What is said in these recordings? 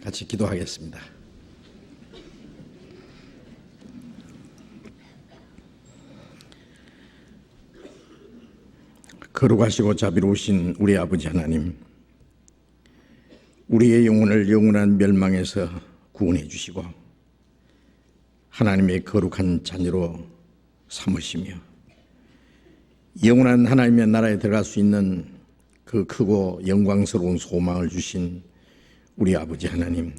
같이 기도하겠습니다. 거룩하시고 자비로우신 우리 아버지 하나님, 우리의 영혼을 영원한 멸망에서 구원해 주시고 하나님의 거룩한 자녀로 삼으시며 영원한 하나님의 나라에 들어갈 수 있는 그 크고 영광스러운 소망을 주신 우리 아버지 하나님,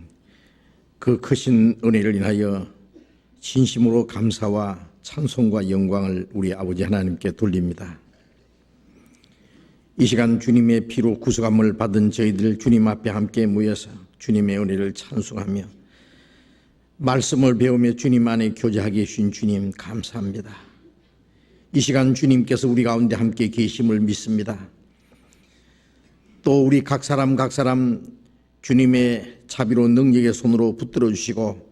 그 크신 은혜를 인하여 진심으로 감사와 찬송과 영광을 우리 아버지 하나님께 돌립니다. 이 시간 주님의 피로 구속함을 받은 저희들 주님 앞에 함께 모여서 주님의 은혜를 찬송하며 말씀을 배우며 주님 안에 교제하게 해주신 주님 감사합니다. 이 시간 주님께서 우리 가운데 함께 계심을 믿습니다. 또 우리 각 사람 주님의 자비로운 능력의 손으로 붙들어 주시고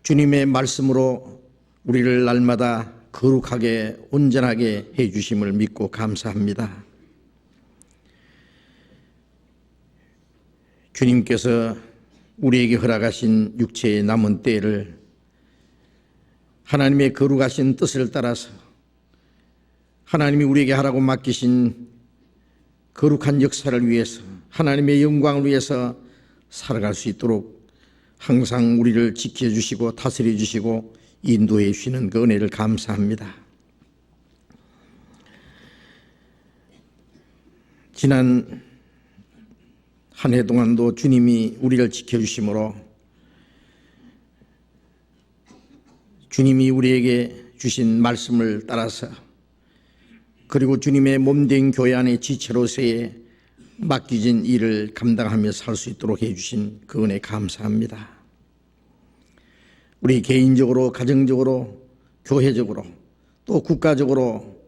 주님의 말씀으로 우리를 날마다 거룩하게 온전하게 해 주심을 믿고 감사합니다. 주님께서 우리에게 허락하신 육체의 남은 때를 하나님의 거룩하신 뜻을 따라서 하나님이 우리에게 하라고 맡기신 거룩한 역사를 위해서 하나님의 영광을 위해서 살아갈 수 있도록 항상 우리를 지켜주시고 다스려 주시고 인도해 주시는 그 은혜를 감사합니다. 지난 한 해 동안도 주님이 우리를 지켜주심으로 주님이 우리에게 주신 말씀을 따라서 그리고 주님의 몸된 교회 안의 지체로서의 맡겨진 일을 감당하며 살 수 있도록 해주신 그 은혜 감사합니다. 우리 개인적으로, 가정적으로, 교회적으로 또 국가적으로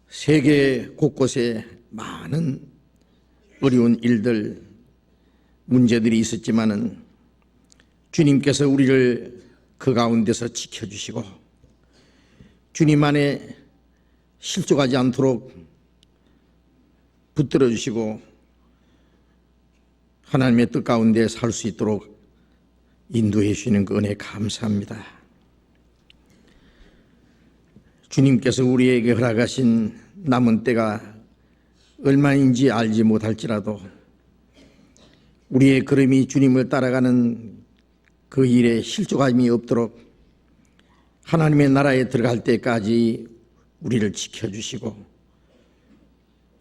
세계 곳곳에 많은 어려운 일들, 문제들이 있었지만은 주님께서 우리를 그 가운데서 지켜주시고 주님 안에 실족하지 않도록 붙들어 주시고 하나님의 뜻 가운데 살 수 있도록 인도해 주시는 그 은혜 감사합니다. 주님께서 우리에게 허락하신 남은 때가 얼마인지 알지 못할지라도 우리의 걸음이 주님을 따라가는 그 일에 실족함이 없도록 하나님의 나라에 들어갈 때까지 우리를 지켜주시고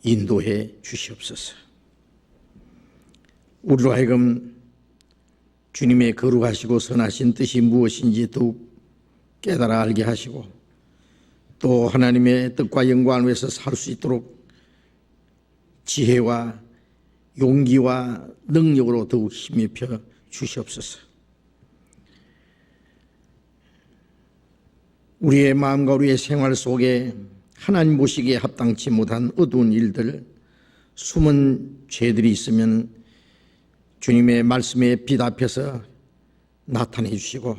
인도해 주시옵소서. 우리로 하여금 주님의 거룩하시고 선하신 뜻이 무엇인지 더욱 깨달아 알게 하시고 또 하나님의 뜻과 영광을 위해서 살 수 있도록 지혜와 용기와 능력으로 더욱 힘입혀 주시옵소서. 우리의 마음과 우리의 생활 속에 하나님 보시기에 합당치 못한 어두운 일들, 숨은 죄들이 있으면 주님의 말씀에 빛 앞에서 나타내 주시고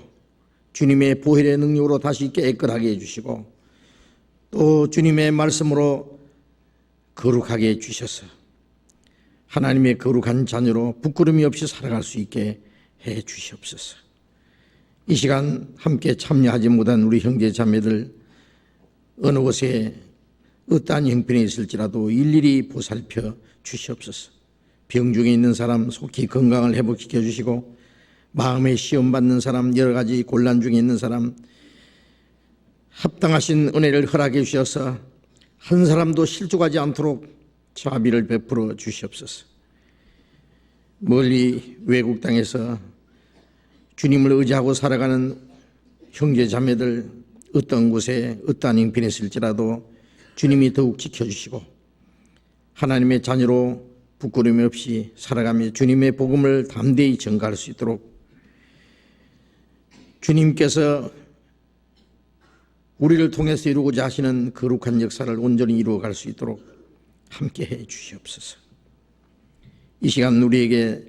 주님의 보혈의 능력으로 다시 깨끗하게 해주시고 또 주님의 말씀으로 거룩하게 해주셔서 하나님의 거룩한 자녀로 부끄러움이 없이 살아갈 수 있게 해 주시옵소서. 이 시간 함께 참여하지 못한 우리 형제 자매들 어느 곳에 어떠한 형편이 있을지라도 일일이 보살펴 주시옵소서. 병 중에 있는 사람 속히 건강을 회복시켜 주시고 마음에 시험받는 사람, 여러 가지 곤란 중에 있는 사람 합당하신 은혜를 허락해 주셔서 한 사람도 실족하지 않도록 자비를 베풀어 주시옵소서. 멀리 외국 땅에서 주님을 의지하고 살아가는 형제 자매들 어떤 곳에 어떠한 형편이 있을지라도 주님이 더욱 지켜주시고 하나님의 자녀로 부끄러움 없이 살아가며 주님의 복음을 담대히 전가할 수 있도록 주님께서 우리를 통해서 이루고자 하시는 거룩한 역사를 온전히 이루어갈 수 있도록 함께해 주시옵소서. 이 시간 우리에게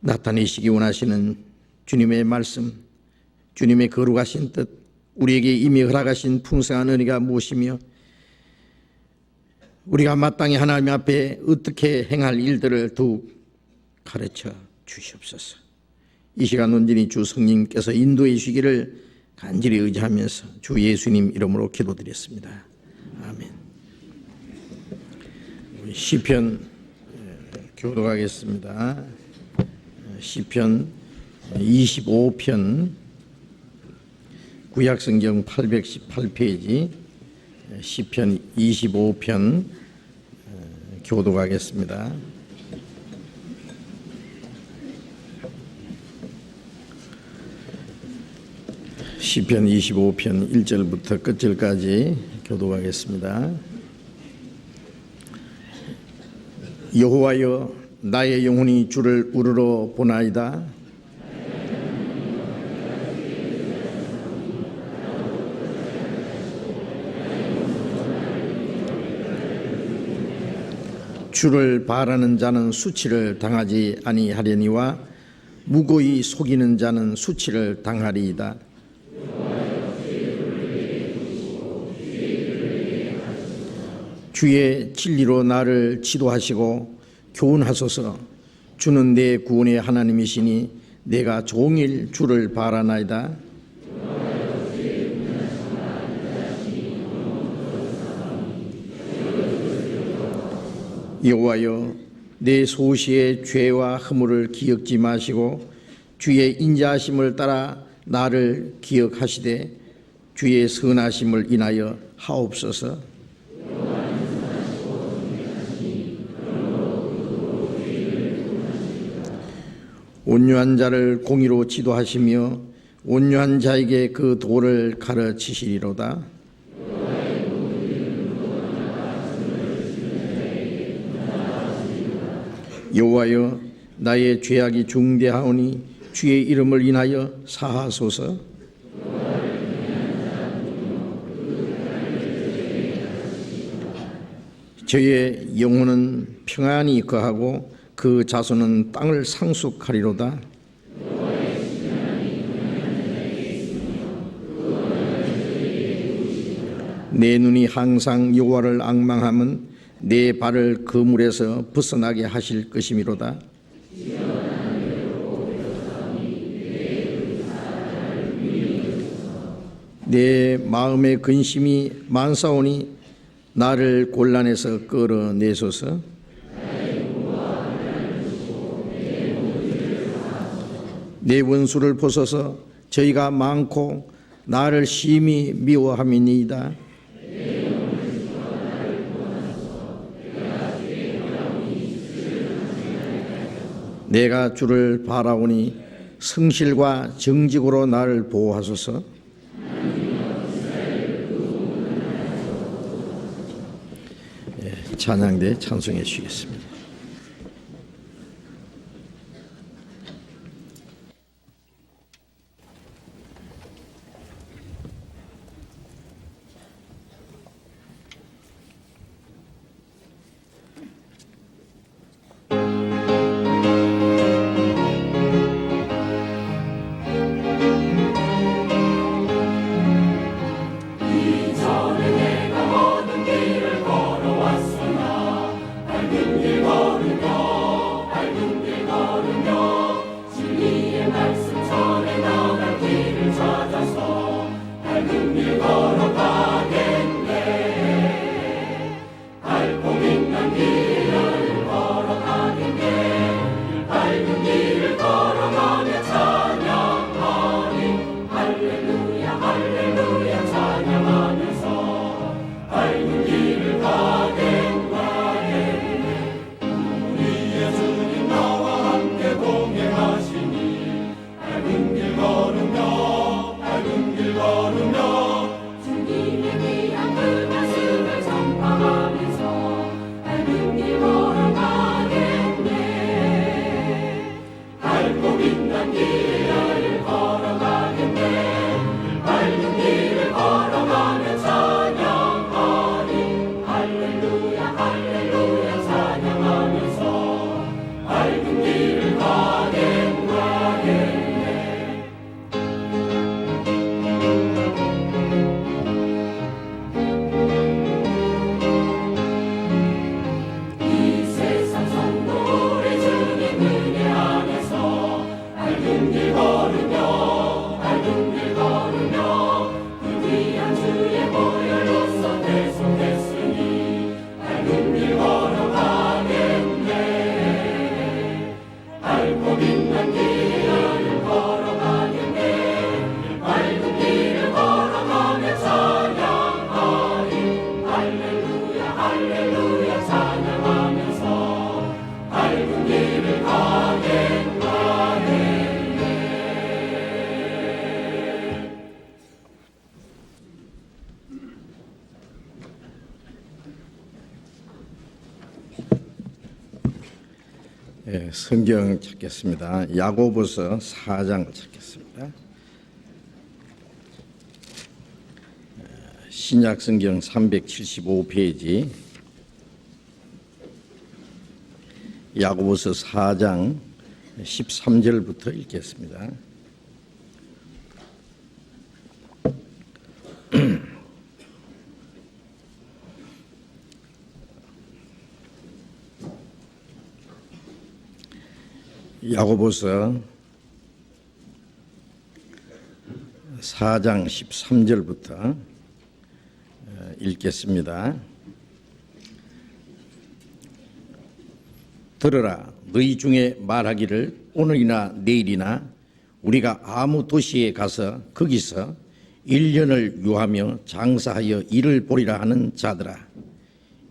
나타내시기 원하시는 주님의 말씀, 주님의 거룩하신 뜻, 우리에게 이미 허락하신 풍성한 은혜가 무엇이며 우리가 마땅히 하나님 앞에 어떻게 행할 일들을 더욱 가르쳐 주시옵소서. 이 시간 온전히 주 성령님께서 인도해 주시기를 간절히 의지하면서 주 예수님 이름으로 기도드렸습니다. 아멘. 우리 시편 교독하겠습니다. 시편 25편 구약성경 818페이지 시편 25편 교독하겠습니다. 시편 25편 1절부터 끝절까지 교독하겠습니다. 여호와여, 나의 영혼이 주를 우러러 보나이다. 주를 바라는 자는 수치를 당하지 아니하려니와 무고히 속이는 자는 수치를 당하리이다. 주의 진리로 나를 지도하시고 교훈하소서. 주는 내 구원의 하나님이시니 내가 종일 주를 바라나이다. 여호와여, 내 소시의 죄와 허물을 기억지 마시고 주의 인자하심을 따라 나를 기억하시되 주의 선하심을 인하여 하옵소서. 온유한 자를 공의로 지도하시며 온유한 자에게 그 도를 가르치시리로다. 여호와여, 나의 죄악이 중대하오니 주의 이름을 인하여 사하소서. 저의 영혼은 평안히 거하고 그 자손은 땅을 상속하리로다. 내 눈이 항상 여호와를 앙망함은 내 발을 그물에서 벗어나게 하실 것이미로다. 내 마음의 근심이 많사오니 나를 곤란에서 끌어내소서. 내 원수를 보소서. 저희가 많고 나를 심히 미워함이니이다. 내가 주를 바라오니 성실과 정직으로 나를 보호하소서. 찬양대 찬송해 주시겠습니다. 이전에 내가 모든 길을 걸어왔으나 밝은 길 성경 찾겠습니다. 야고보서 4장을 찾겠습니다. 신약 성경 375페이지 야고보서 4장 13절부터 읽겠습니다. 야고보서 4장 13절부터 읽겠습니다. 들으라, 너희 중에 말하기를 오늘이나 내일이나 우리가 아무 도시에 가서 거기서 1년을 유하며 장사하여 일을 보리라 하는 자들아,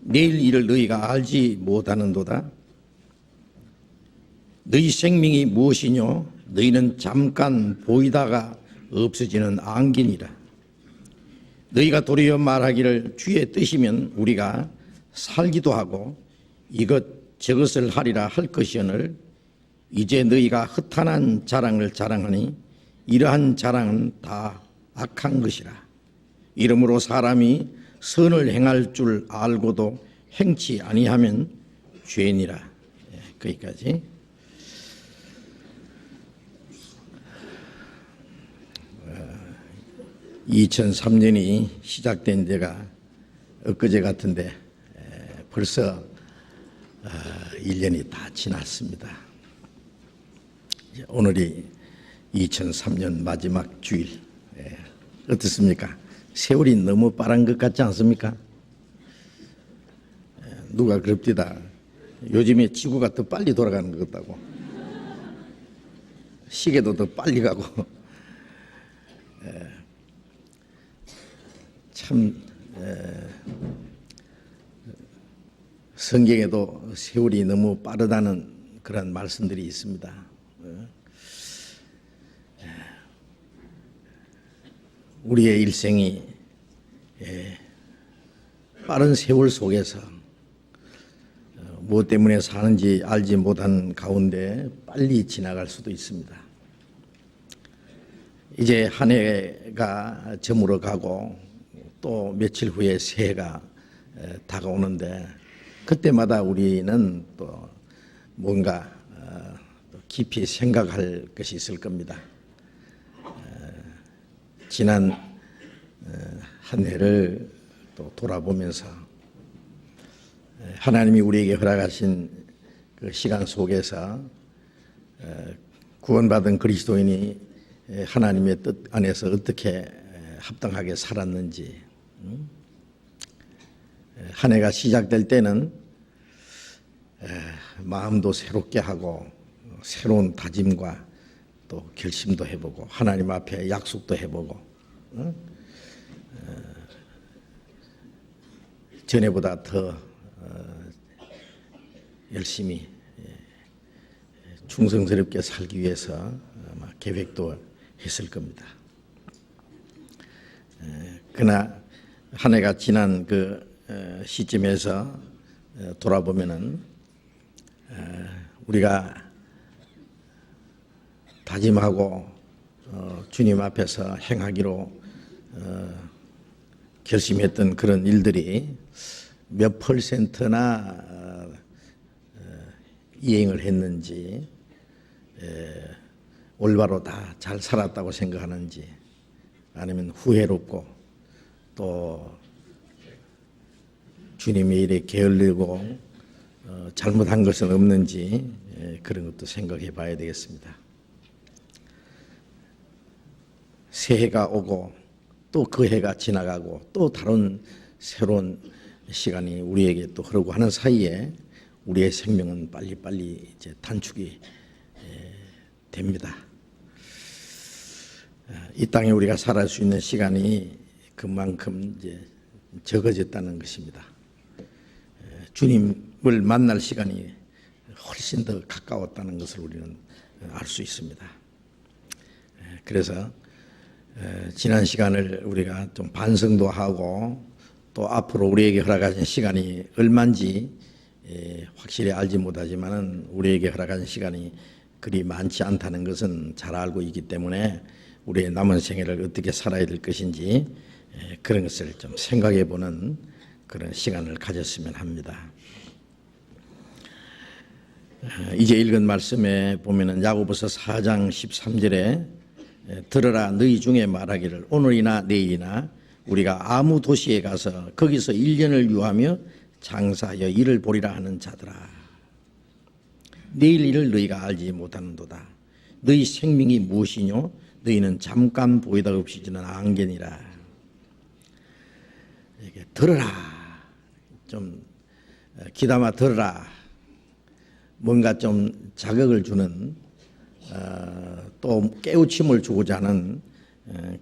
내일 일을 너희가 알지 못하는도다. 너희 생명이 무엇이뇨? 너희는 잠깐 보이다가 없어지는 안개니라. 너희가 도리어 말하기를 주의 뜻이면 우리가 살기도 하고 이것 저것을 하리라 할 것이오늘 이제 너희가 허탄한 자랑을 자랑하니 이러한 자랑은 다 악한 것이라. 이러므로 사람이 선을 행할 줄 알고도 행치 아니하면 죄니라. 거기까지. 2003년이 시작된 데가 엊그제 같은데 벌써 1년이 다 지났습니다. 오늘이 2003년 마지막 주일. 어떻습니까? 세월이 너무 빠른 것 같지 않습니까? 누가 그럽디다. 요즘에 지구가 더 빨리 돌아가는 것 같다고. 시계도 더 빨리 가고. 참 성경에도 세월이 너무 빠르다는 그런 말씀들이 있습니다. 우리의 일생이 빠른 세월 속에서 무엇 때문에 사는지 알지 못한 가운데 빨리 지나갈 수도 있습니다. 이제 한 해가 저물어 가고 또 며칠 후에 새해가 다가오는데 그때마다 우리는 또 뭔가 깊이 생각할 것이 있을 겁니다. 지난 한 해를 또 돌아보면서 하나님이 우리에게 허락하신 그 시간 속에서 구원받은 그리스도인이 하나님의 뜻 안에서 어떻게 합당하게 살았는지, 한 해가 시작될 때는 마음도 새롭게 하고 새로운 다짐과 또 결심도 해보고 하나님 앞에 약속도 해보고 전에보다 더 열심히 충성스럽게 살기 위해서 아마 계획도 했을 겁니다. 그러나 한 해가 지난 그 시점에서 돌아보면은 우리가 다짐하고 주님 앞에서 행하기로 결심했던 그런 일들이 몇 %나 이행을 했는지, 올바로 다 잘 살았다고 생각하는지, 아니면 후회롭고 또 주님의 일에 게을르고 잘못한 것은 없는지 그런 것도 생각해 봐야 되겠습니다. 새해가 오고 또 그 해가 지나가고 또 다른 새로운 시간이 우리에게 또 흐르고 하는 사이에 우리의 생명은 빨리빨리 이제 단축이 됩니다. 이 땅에 우리가 살아갈 수 있는 시간이 그만큼 이제 적어졌다는 것입니다. 주님을 만날 시간이 훨씬 더 가까웠다는 것을 우리는 알 수 있습니다. 그래서 지난 시간을 우리가 좀 반성도 하고 또 앞으로 우리에게 허락하신 시간이 얼마인지 확실히 알지 못하지만은 우리에게 허락한 시간이 그리 많지 않다는 것은 잘 알고 있기 때문에 우리의 남은 생애를 어떻게 살아야 될 것인지 그런 것을 좀 생각해 보는 그런 시간을 가졌으면 합니다. 이제 읽은 말씀에 보면은 야고보서 4장 13절에 들으라 너희 중에 말하기를 오늘이나 내일이나 우리가 아무 도시에 가서 거기서 1년을 유하며 장사하여 일을 보리라 하는 자들아 내일 일을 너희가 알지 못하는도다. 너희 생명이 무엇이뇨 너희는 잠깐 보이다 없이지는 안개니라. 이게 들으라 좀 귀담아 들으라 뭔가 좀 자극을 주는 또 깨우침을 주고자 하는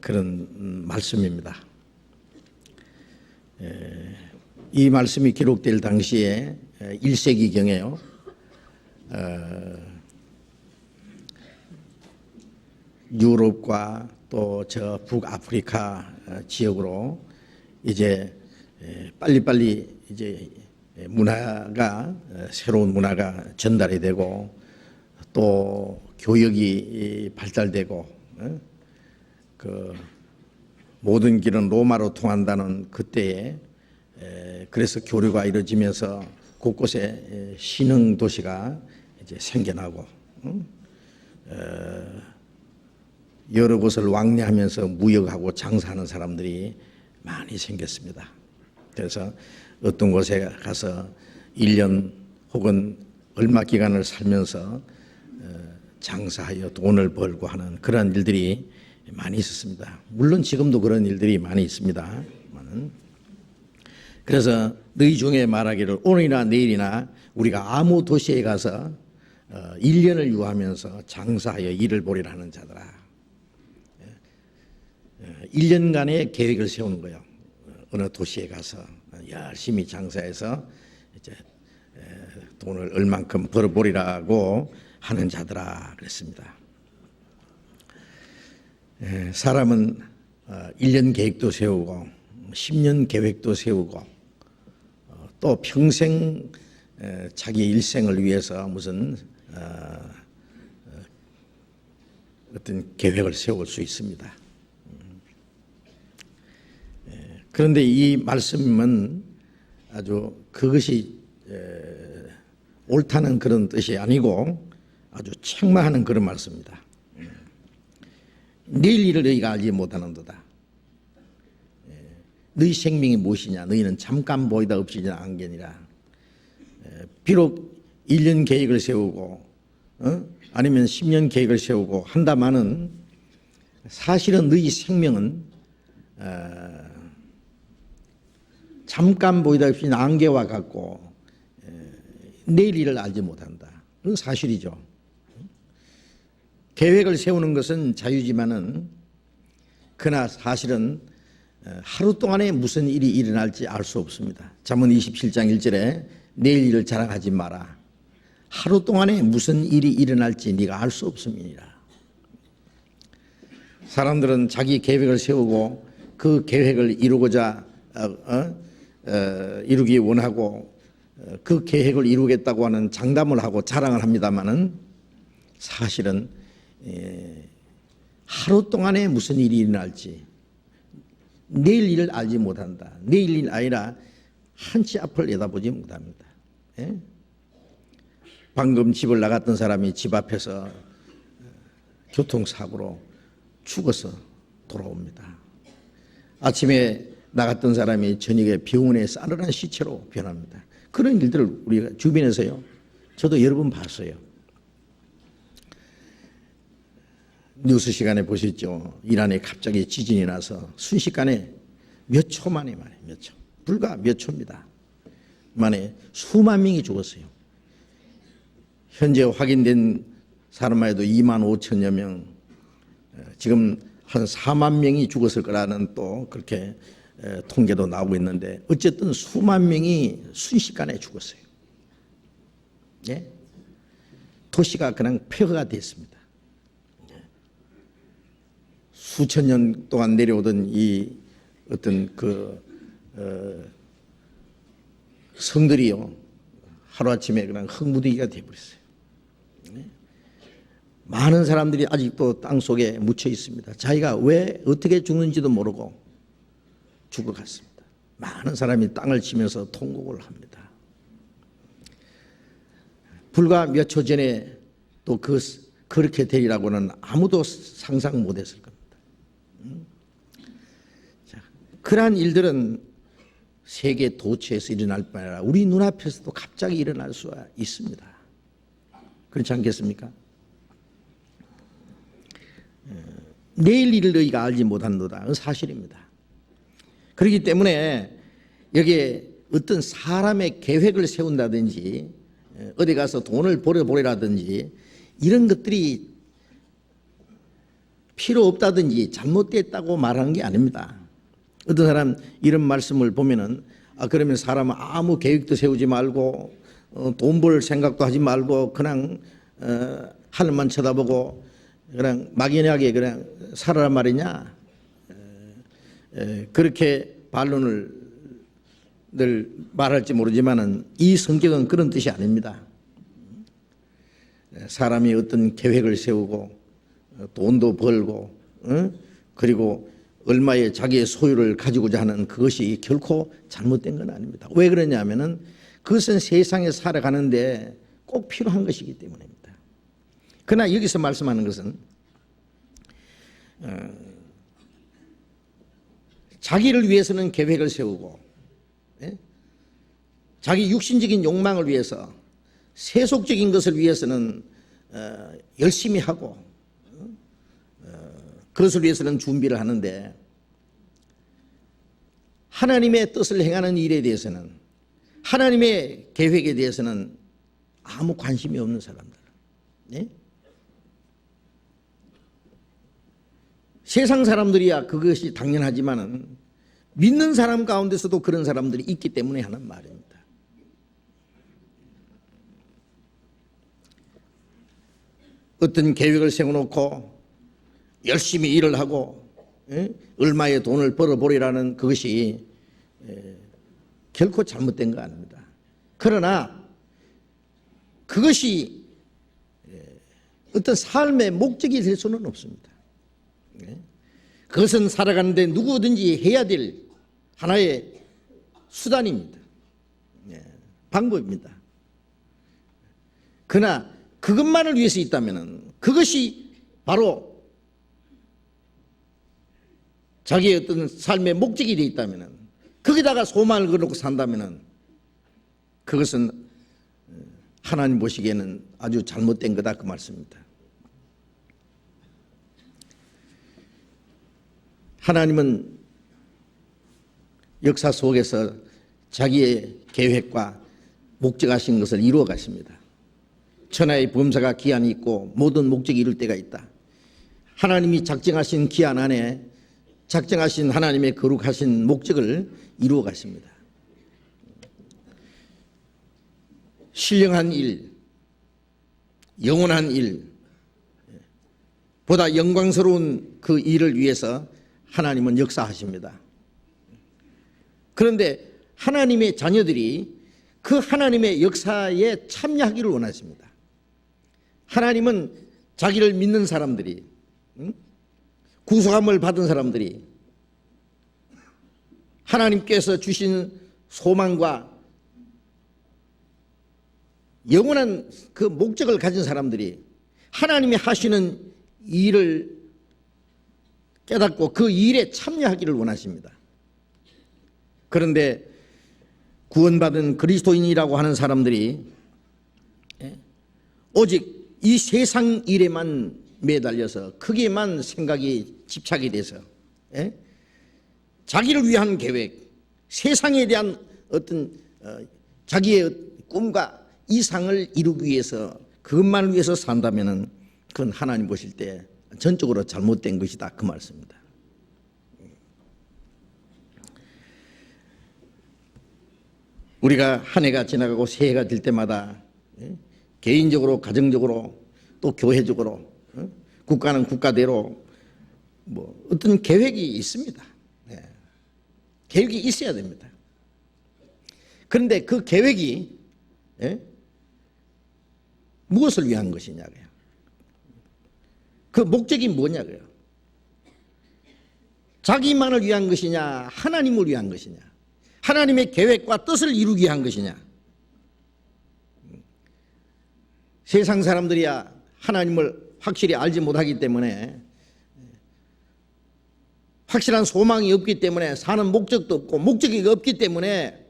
그런 말씀입니다. 이 말씀이 기록될 당시에 1세기경에요. 유럽과 또 저 북아프리카 지역으로 이제 빨리빨리 이제 문화가 새로운 문화가 전달이 되고 또 교역이 발달되고 그 모든 길은 로마로 통한다는 그때에 그래서 교류가 이루어지면서 곳곳에 신흥 도시가 이제 생겨나고 여러 곳을 왕래하면서 무역하고 장사하는 사람들이 많이 생겼습니다. 그래서 어떤 곳에 가서 1년 혹은 얼마 기간을 살면서 장사하여 돈을 벌고 하는 그런 일들이 많이 있었습니다. 물론 지금도 그런 일들이 많이 있습니다. 그래서 너희 중에 말하기를 오늘이나 내일이나 우리가 아무 도시에 가서 1년을 유하면서 장사하여 일을 보리라 하는 자들아. 1년간의 계획을 세우는 거예요. 어느 도시에 가서 열심히 장사해서 이제 돈을 얼만큼 벌어보리라고 하는 자들아 그랬습니다. 사람은 1년 계획도 세우고 10년 계획도 세우고 또 평생 자기 일생을 위해서 무슨 어떤 계획을 세울 수 있습니다. 그런데 이 말씀은 아주 그것이 옳다는 그런 뜻이 아니고 아주 책망하는 그런 말씀입니다. 내일 일을 너희가 알지 못하는도다. 너희 생명이 무엇이냐 너희는 잠깐 보이다 없이지는 안개니라. 비록 1년 계획을 세우고 아니면 10년 계획을 세우고 한다마는 사실은 너희 생명은 잠깐 보이다 없이 안개와 같고 내일 일을 알지 못한다. 그건 사실이죠. 계획을 세우는 것은 자유지만은 그러나 사실은 하루 동안에 무슨 일이 일어날지 알 수 없습니다. 잠언 27장 1절에 내일 일을 자랑하지 마라. 하루 동안에 무슨 일이 일어날지 네가 알 수 없음이니라. 사람들은 자기 계획을 세우고 그 계획을 이루고자 이루기 원하고 그 계획을 이루겠다고 하는 장담을 하고 자랑을 합니다마는 사실은 하루 동안에 무슨 일이 일어날지 내일 일을 알지 못한다. 내일 일 아니라 한치 앞을 내다보지 못합니다. 방금 집을 나갔던 사람이 집 앞에서 교통사고로 죽어서 돌아옵니다. 아침에 나갔던 사람이 저녁에 병원에 싸늘한 시체로 변합니다. 그런 일들을 우리가 주변에서요. 저도 여러 번 봤어요. 뉴스 시간에 보셨죠. 이란에 갑자기 지진이 나서 순식간에 몇 초 만에 몇 초. 불과 몇 초입니다. 만에 수만 명이 죽었어요. 현재 확인된 사람만 해도 2만 5천여 명, 지금 한 4만 명이 죽었을 거라는 또 그렇게 통계도 나오고 있는데 어쨌든 수만 명이 순식간에 죽었어요. 예? 도시가 그냥 폐허가 됐습니다. 수천 년 동안 내려오던 이 어떤 그 성들이요 하루아침에 그냥 흙무더기가 되어버렸어요. 많은 사람들이 아직도 땅속에 묻혀 있습니다. 자기가 왜 어떻게 죽는지도 모르고 죽어갔습니다. 많은 사람이 땅을 치면서 통곡을 합니다. 불과 몇 초 전에 또 그렇게 되리라고는 아무도 상상 못했을 겁니다. 자, 그러한 일들은 세계 도처에서 일어날 뿐 아니라 우리 눈앞에서도 갑자기 일어날 수가 있습니다. 그렇지 않겠습니까? 내일 일을 너희가 알지 못한도다. 그건 사실입니다. 그렇기 때문에 여기에 어떤 사람의 계획을 세운다든지 어디 가서 돈을 벌어보려라든지 이런 것들이 필요 없다든지 잘못됐다고 말하는 게 아닙니다. 어떤 사람 이런 말씀을 보면은 그러면 사람은 아무 계획도 세우지 말고 돈 벌 생각도 하지 말고 그냥 하늘만 쳐다보고 그냥 막연하게 그냥 살아란 말이냐, 그렇게 반론을 늘 말할지 모르지만은 이 성경은 그런 뜻이 아닙니다. 사람이 어떤 계획을 세우고 돈도 벌고 그리고 얼마의 자기의 소유를 가지고자 하는 그것이 결코 잘못된 건 아닙니다. 왜 그러냐면은 그것은 세상에 살아가는데 꼭 필요한 것이기 때문입니다. 그러나 여기서 말씀하는 것은 자기를 위해서는 계획을 세우고 자기 육신적인 욕망을 위해서 세속적인 것을 위해서는 열심히 하고 그것을 위해서는 준비를 하는데 하나님의 뜻을 행하는 일에 대해서는 하나님의 계획에 대해서는 아무 관심이 없는 사람들, 세상 사람들이야 그것이 당연하지만은 믿는 사람 가운데서도 그런 사람들이 있기 때문에 하는 말입니다. 어떤 계획을 세워놓고 열심히 일을 하고 얼마의 돈을 벌어보리라는 그것이 결코 잘못된 거 아닙니다. 그러나 그것이 어떤 삶의 목적이 될 수는 없습니다. 그것은 살아가는데 누구든지 해야 될 하나의 수단입니다. 방법입니다. 그러나 그것만을 위해서 있다면 그것이 바로 자기의 어떤 삶의 목적이 되어 있다면 거기다가 소망을 걸어놓고 산다면 그것은 하나님 보시기에는 아주 잘못된 거다 그 말씀입니다. 하나님은 역사 속에서 자기의 계획과 목적하신 것을 이루어 가십니다. 천하의 범사가 기한이 있고 모든 목적이 이룰 때가 있다. 하나님이 작정하신 기한 안에 작정하신 하나님의 거룩하신 목적을 이루어 가십니다. 신령한 일, 영원한 일, 보다 영광스러운 그 일을 위해서 하나님은 역사하십니다. 그런데 하나님의 자녀들이 그 하나님의 역사에 참여하기를 원하십니다. 하나님은 자기를 믿는 사람들이, 구속함을 받은 사람들이 하나님께서 주신 소망과 영원한 그 목적을 가진 사람들이 하나님이 하시는 일을 깨닫고 그 일에 참여하기를 원하십니다. 그런데 구원받은 그리스도인이라고 하는 사람들이 오직 이 세상 일에만 매달려서 거기에만 생각이 집착이 돼서 자기를 위한 계획, 세상에 대한 어떤 자기의 꿈과 이상을 이루기 위해서 그것만을 위해서 산다면은 그건 하나님 보실 때 전적으로 잘못된 것이다 그 말씀입니다. 우리가 한 해가 지나가고 새해가 될 때마다 개인적으로, 가정적으로, 또 교회적으로, 국가는 국가대로 뭐 어떤 계획이 있습니다. 계획이 있어야 됩니다. 그런데 그 계획이 예? 무엇을 위한 것이냐고요. 그 목적이 뭐냐고요. 자기만을 위한 것이냐, 하나님을 위한 것이냐, 하나님의 계획과 뜻을 이루기 위한 것이냐. 세상 사람들이야 하나님을 확실히 알지 못하기 때문에, 확실한 소망이 없기 때문에, 사는 목적도 없고 목적이 없기 때문에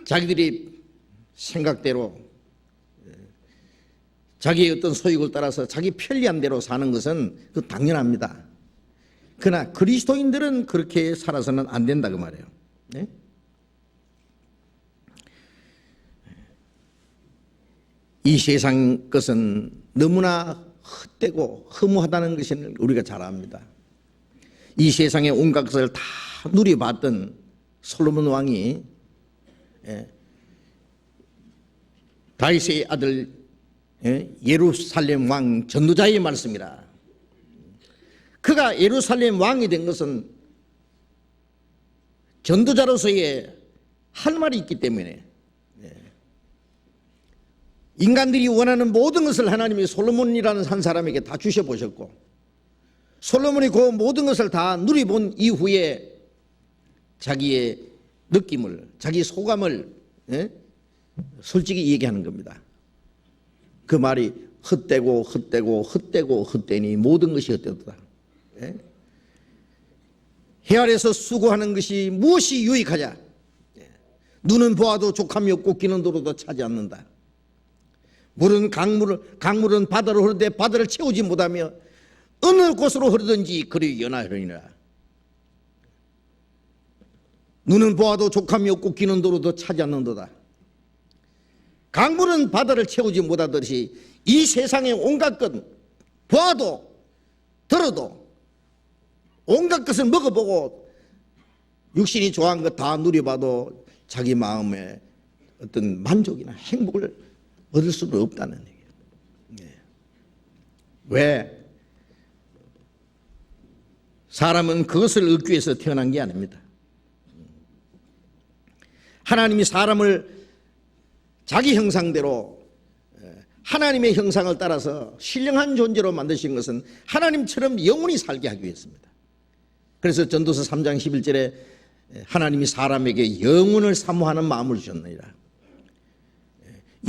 자기들이 생각대로 자기의 어떤 소욕을 따라서 자기 편리한 대로 사는 것은 그 당연합니다. 그러나 그리스도인들은 그렇게 살아서는 안 된다 그 말이에요. 네? 이 세상 것은 너무나 헛되고 허무하다는 것을 우리가 잘 압니다. 이 세상의 온갖 것을 다 누려봤던 솔로몬 왕이 다윗의 아들 예루살렘 왕 전도자의 말씀이라. 그가 예루살렘 왕이 된 것은 전도자로서의 할 말이 있기 때문에, 인간들이 원하는 모든 것을 하나님이 솔로몬이라는 한 사람에게 다 주셔보셨고, 솔로몬이 그 모든 것을 다 누려본 이후에 자기의 느낌을, 자기 소감을 솔직히 얘기하는 겁니다. 그 말이 헛되고 헛되고 헛되고 헛되니 모든 것이 헛되다. 해 아래서 수고하는 것이 무엇이 유익하냐. 눈은 보아도 족함이 없고 귀는 들어도 차지 않는다. 강물은 바다로 흐르되 바다를 채우지 못하며 어느 곳으로 흐르든지 그리 연하리라. 눈은 보아도 족함이 없고 귀는 들어도 차지 않는도다. 강물은 바다를 채우지 못하듯이 이 세상의 온갖 것 보아도 들어도 온갖 것을 먹어보고 육신이 좋아하는 것 다 누려봐도 자기 마음에 어떤 만족이나 행복을 얻을 수는 없다는 얘기예요. 왜? 사람은 그것을 얻기 위해서 태어난 게 아닙니다. 하나님이 사람을 자기 형상대로 하나님의 형상을 따라서 신령한 존재로 만드신 것은 하나님처럼 영원히 살게 하기 위해서입니다. 그래서 전도서 3장 11절에 하나님이 사람에게 영혼을 사모하는 마음을 주셨느니라.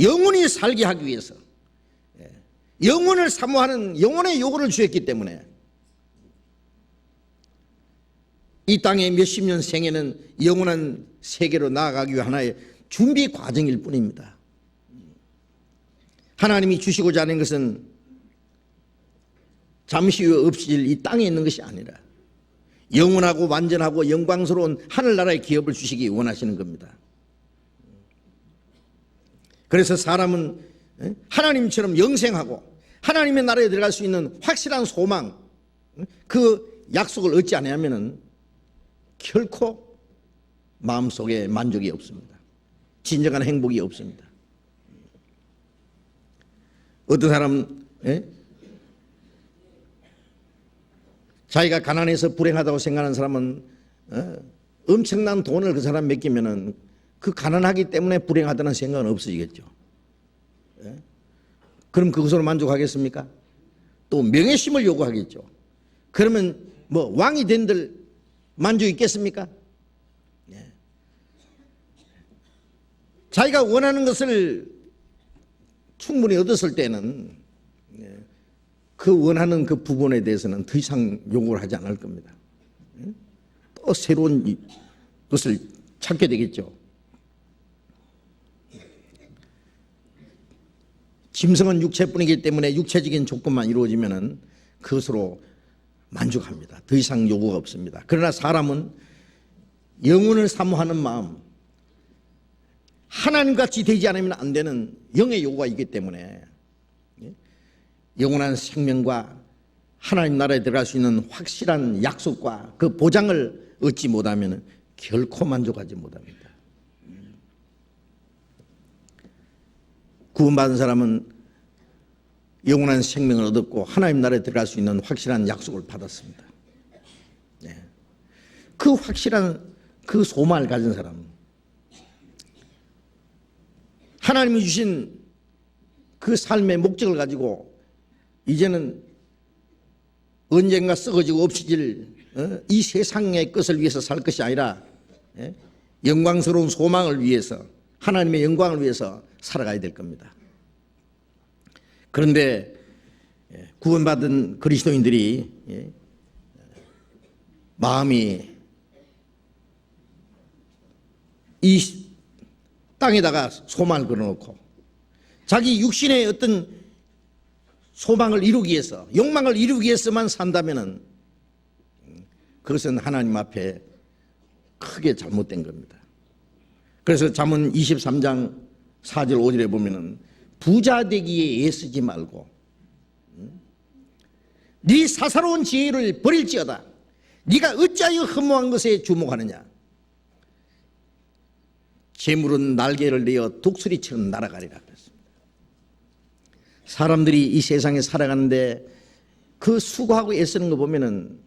영원히 살게 하기 위해서, 영혼을 사모하는 영혼의 요구를 주셨기 때문에 이 땅의 몇십 년 생애는 영원한 세계로 나아가기 위한 하나의 준비 과정일 뿐입니다. 하나님이 주시고자 하는 것은 잠시 후에 없어질 이 땅에 있는 것이 아니라 영원하고 완전하고 영광스러운 하늘나라의 기업을 주시기 원하시는 겁니다. 그래서 사람은 하나님처럼 영생하고 하나님의 나라에 들어갈 수 있는 확실한 소망, 그 약속을 얻지 않으면 결코 마음속에 만족이 없습니다. 진정한 행복이 없습니다. 어떤 사람 자기가 가난해서 불행하다고 생각하는 사람은 엄청난 돈을 그 사람 맡기면은 그 가난하기 때문에 불행하다는 생각은 없어지겠죠. 그럼 그것으로 만족하겠습니까? 또 명예심을 요구하겠죠. 그러면 뭐 왕이 된들 만족 있겠습니까? 자기가 원하는 것을 충분히 얻었을 때는 그 원하는 그 부분에 대해서는 더 이상 요구를 하지 않을 겁니다. 또 새로운 것을 찾게 되겠죠. 짐승은 육체뿐이기 때문에 육체적인 조건만 이루어지면 그것으로 만족합니다. 더 이상 요구가 없습니다. 그러나 사람은 영혼을 사모하는 마음, 하나님같이 되지 않으면 안 되는 영의 요구가 있기 때문에 영원한 생명과 하나님 나라에 들어갈 수 있는 확실한 약속과 그 보장을 얻지 못하면 결코 만족하지 못합니다. 구원받은 사람은 영원한 생명을 얻었고 하나님 나라에 들어갈 수 있는 확실한 약속을 받았습니다. 그 확실한 그 소망을 가진 사람, 하나님이 주신 그 삶의 목적을 가지고 이제는 언젠가 썩어지고 없어질 이 세상의 것을 위해서 살 것이 아니라 영광스러운 소망을 위해서, 하나님의 영광을 위해서 살아가야 될 겁니다. 그런데 구원받은 그리스도인들이 마음이 이 땅에다가 소망을 걸어놓고 자기 육신의 어떤 소망을 이루기 위해서, 욕망을 이루기 위해서만 산다면은 그것은 하나님 앞에 크게 잘못된 겁니다. 그래서 잠언 23장 4절 5절에 보면은 부자 되기에 애쓰지 말고 네 사사로운 지혜를 버릴지어다. 네가 어찌하여 허무한 것에 주목하느냐. 재물은 날개를 내어 독수리처럼 날아가리라 그랬습니다. 사람들이 이 세상에 살아가는데 그 수고하고 애쓰는 거 보면은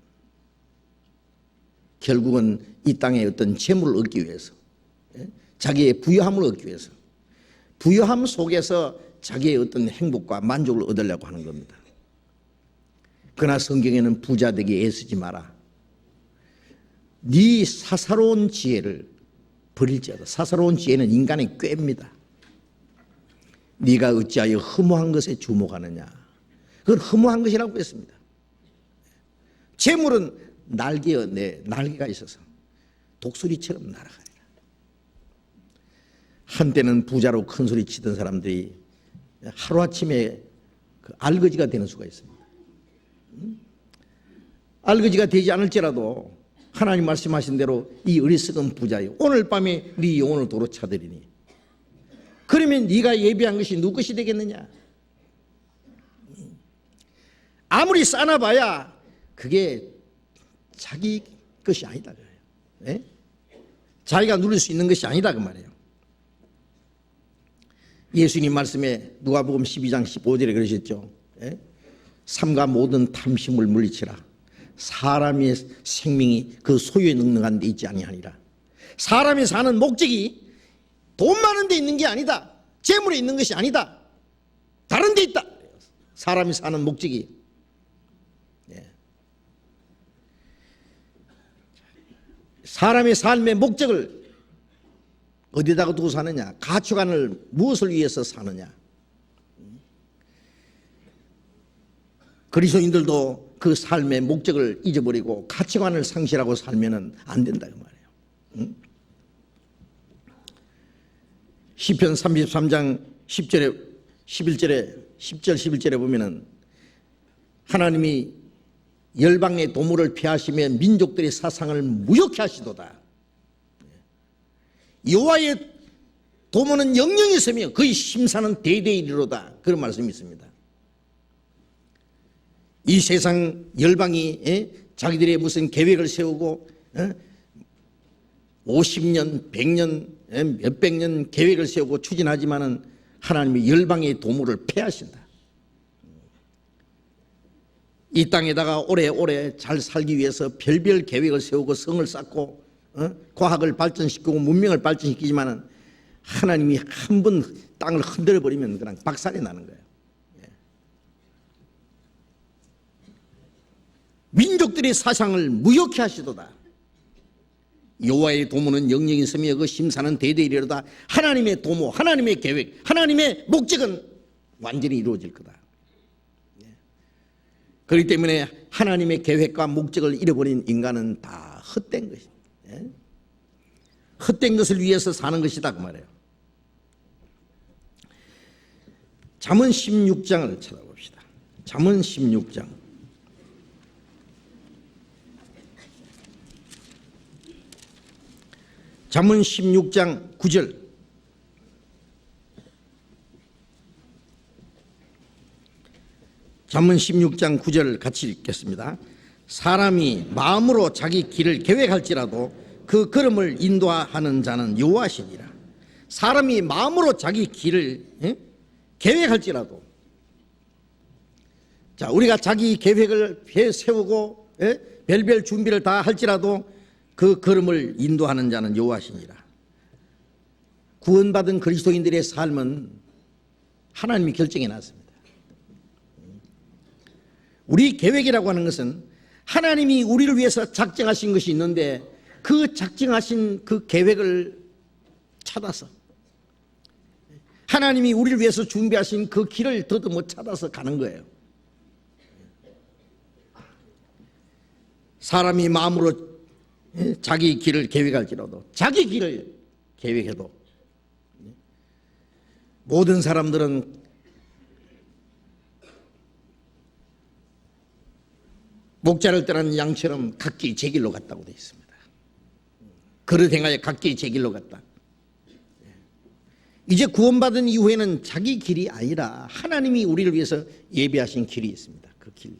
결국은 이 땅에 어떤 재물을 얻기 위해서, 자기의 부유함을 얻기 위해서, 부유함 속에서 자기의 어떤 행복과 만족을 얻으려고 하는 겁니다. 그러나 성경에는 부자 되기 애쓰지 마라. 네 사사로운 지혜를 버릴지어다. 사사로운 지혜는 인간의 꾀입니다. 네가 어찌하여 허무한 것에 주목하느냐. 그건 허무한 것이라고 했습니다. 재물은 날개가 있어서 독수리처럼 날아가리라. 한때는 부자로 큰 소리 치던 사람들이 하루아침에 그 알거지가 되는 수가 있습니다. 알거지가 되지 않을지라도 하나님 말씀하신 대로 이 어리석은 부자여 오늘 밤에 네 영혼을 도로 차들이니, 그러면 네가 예비한 것이 누구 것이 되겠느냐. 아무리 쌓아봐야 그게 자기 것이 아니다 그래요. 네? 자기가 누릴 수 있는 것이 아니다 그 말이에요. 예수님 말씀에 누가복음 12장 15절에 그러셨죠. 네? 삼가 모든 탐심을 물리치라. 사람의 생명이 그 소유에 능능한 데 있지 아니하니라. 사람이 사는 목적이 돈 많은 데 있는 게 아니다. 재물에 있는 것이 아니다. 다른 데 있다. 사람이 사는 목적이. 사람의 삶의 목적을 어디다가 두고 사느냐. 가치관을 무엇을 위해서 사느냐. 그리스도인들도 그 삶의 목적을 잊어버리고 가치관을 상실하고 살면은 안 된다 그 말이에요. 시편 33장 10절에 11절에 10절 11절에 보면은 하나님이 열방의 도모를 피하시며 민족들의 사상을 무효케 하시도다. 여호와의 도모는 영영이 있으며 그의 심사는 대대에 이르로다. 그런 말씀이 있습니다. 이 세상 열방이 자기들의 무슨 계획을 세우고 50년, 100년, 몇백 년 계획을 세우고 추진하지만은 하나님이 열방의 도모를 폐하신다. 이 땅에다가 오래오래 잘 살기 위해서 별별 계획을 세우고 성을 쌓고 과학을 발전시키고 문명을 발전시키지만은 하나님이 한 번 땅을 흔들어 버리면 그냥 박살이 나는 거예요. 민족들의 사상을 무효케 하시도다. 여호와의 도모는 영영이 있으며 그 심사는 대대에 이르도다. 하나님의 도모, 하나님의 계획, 하나님의 목적은 완전히 이루어질 거다. 그렇기 때문에 하나님의 계획과 목적을 잃어버린 인간은 다 헛된 것입니다. 헛된 것을 위해서 사는 것이다 그 말이에요. 잠언 16장을 찾아봅시다. 잠언 16장. 잠언 16장 9절. 잠언 16장 9절 같이 읽겠습니다. 사람이 마음으로 자기 길을 계획할지라도 그 걸음을 인도하는 자는 여호와시니라. 사람이 마음으로 자기 길을 계획할지라도, 자, 우리가 자기 계획을 세우고 별별 준비를 다 할지라도 그 걸음을 인도하는 자는 여호와시니라. 구원받은 그리스도인들의 삶은 하나님이 결정해 놨습니다. 우리 계획이라고 하는 것은 하나님이 우리를 위해서 작정하신 것이 있는데 그 작정하신 그 계획을 찾아서 하나님이 우리를 위해서 준비하신 그 길을 더듬어 찾아서 가는 거예요. 사람이 마음으로 자기 길을 계획할지라도 자기 길을 계획해도 모든 사람들은 목자를 떠난 양처럼 각기 제 길로 갔다고 되어 있습니다. 그를 행하여 각기 제 길로 갔다. 이제 구원받은 이후에는 자기 길이 아니라 하나님이 우리를 위해서 예비하신 길이 있습니다. 그 길.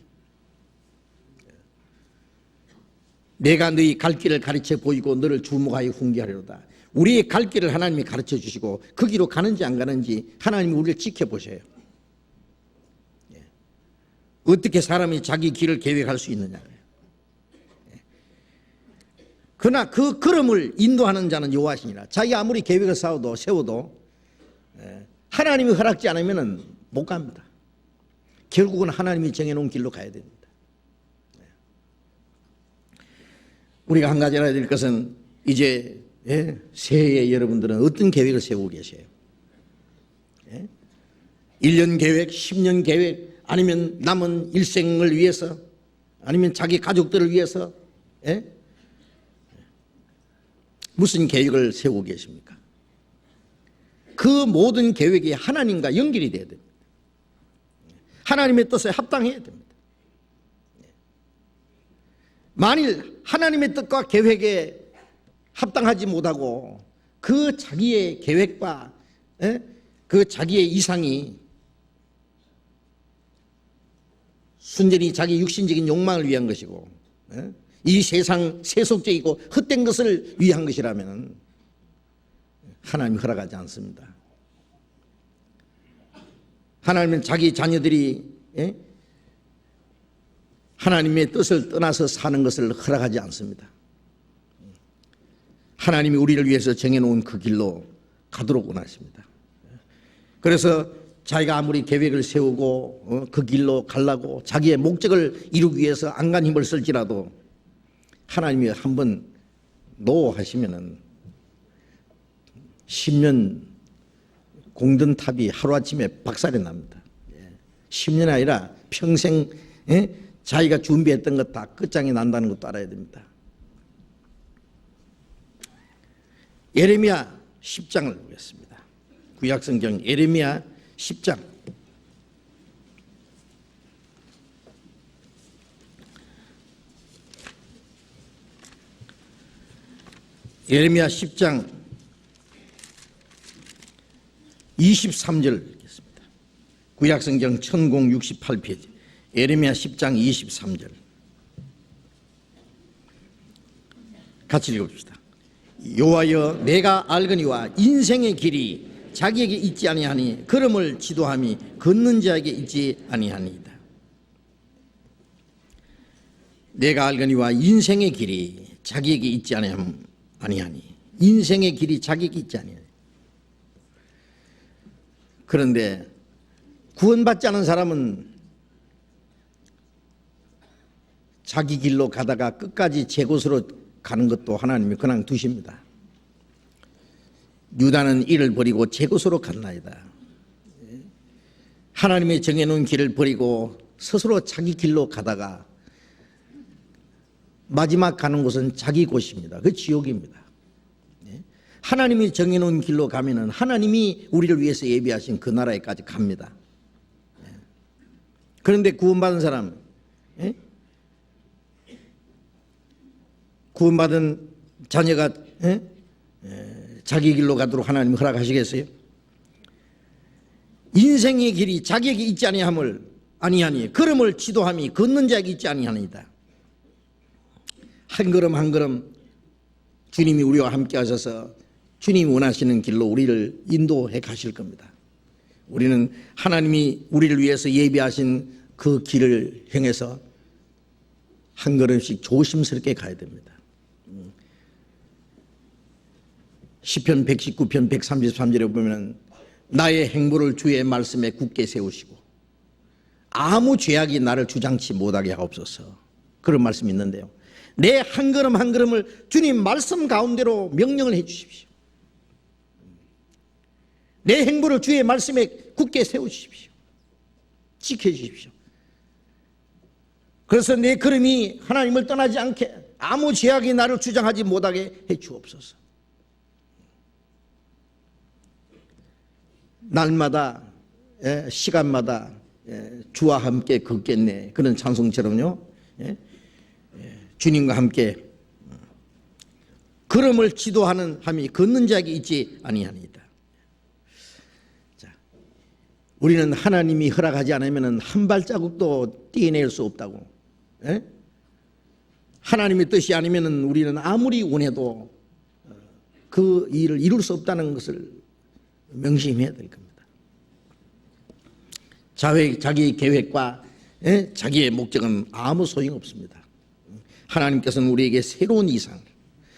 내가 너희 갈 길을 가르쳐 보이고 너를 주목하여 훈계하리로다. 우리의 갈 길을 하나님이 가르쳐 주시고 그 길로 가는지 안 가는지 하나님이 우리를 지켜보셔요. 어떻게 사람이 자기 길을 계획할 수 있느냐. 그러나 그 걸음을 인도하는 자는 여호와시니라. 자기 아무리 계획을 세워도 하나님이 허락지 않으면 못 갑니다. 결국은 하나님이 정해놓은 길로 가야 됩니다. 우리가 한 가지 알아야 될 것은 이제 새해에 여러분들은 어떤 계획을 세우고 계세요? 1년 계획, 10년 계획, 아니면 남은 일생을 위해서, 아니면 자기 가족들을 위해서 무슨 계획을 세우고 계십니까? 그 모든 계획이 하나님과 연결이 돼야 됩니다. 하나님의 뜻에 합당해야 됩니다. 만일 하나님의 뜻과 계획에 합당하지 못하고 그 자기의 계획과 그 자기의 이상이 순전히 자기 육신적인 욕망을 위한 것이고 이 세상 세속적이고 헛된 것을 위한 것이라면 하나님이 허락하지 않습니다. 하나님은 자기 자녀들이 하나님의 뜻을 떠나서 사는 것을 허락하지 않습니다. 하나님이 우리를 위해서 정해놓은 그 길로 가도록 원하십니다. 그래서 자기가 아무리 계획을 세우고 그 길로 가려고 자기의 목적을 이루기 위해서 안간 힘을 쓸지라도 하나님이 한번 노하시면은 10년 공든 탑이 하루아침에 박살이 납니다. 10년이 아니라 평생 자기가 준비했던 것 다 끝장이 난다는 것도 알아야 됩니다. 예레미야 10장을 보겠습니다. 구약성경 예레미야 10장. 예레미야 10장 23절 읽겠습니다. 구약성경 1068페이지 예레미야 10장 23절 같이 읽어봅시다. 여호와여 내가 알거니와 인생의 길이 자기에게 있지 아니하니 걸음을 지도함이 걷는 자에게 있지 아니하니이다. 내가 알거니와 인생의 길이 자기에게 있지 아니하니 인생의 길이 자기에게 있지 아니하니. 그런데 구원받지 않은 사람은 자기 길로 가다가 끝까지 제 곳으로 가는 것도 하나님이 그냥 두십니다. 유다는 이를 버리고 제 곳으로 갔나이다. 하나님이 정해놓은 길을 버리고 스스로 자기 길로 가다가 마지막 가는 곳은 자기 곳입니다. 그 지옥입니다. 하나님이 정해놓은 길로 가면은 하나님이 우리를 위해서 예비하신 그 나라에까지 갑니다. 그런데 구원받은 사람, 구원받은 자녀가 자기 길로 가도록 하나님 허락하시겠어요? 인생의 길이 자기에게 있지 아니하니 걸음을 지도함이 걷는 자에게 있지 아니하니이다. 한 걸음 한 걸음 주님이 우리와 함께 하셔서 주님이 원하시는 길로 우리를 인도해 가실 겁니다. 우리는 하나님이 우리를 위해서 예비하신 그 길을 향해서 한 걸음씩 조심스럽게 가야 됩니다. 시편 119편 133절에 보면 나의 행보를 주의 말씀에 굳게 세우시고 아무 죄악이 나를 주장치 못하게 하옵소서. 그런 말씀이 있는데요, 내 한 걸음 한 걸음을 주님 말씀 가운데로 명령을 해 주십시오. 내 행보를 주의 말씀에 굳게 세우십시오. 지켜주십시오. 그래서 내 걸음이 하나님을 떠나지 않게 아무 죄악이 나를 주장하지 못하게 해 주옵소서. 날마다 시간마다 주와 함께 걷겠네, 그런 찬송처럼요, 주님과 함께 걸음을 지도하는 함이 걷는 자에게 있지 아니하니이다. 자, 우리는 하나님이 허락하지 않으면 한 발자국도 떼낼 수 없다고. 하나님의 뜻이 아니면 우리는 아무리 원해도 그 일을 이룰 수 없다는 것을 명심해야 될 겁니다. 자기 계획과 자기의 목적은 아무 소용없습니다. 하나님께서는 우리에게 새로운 이상,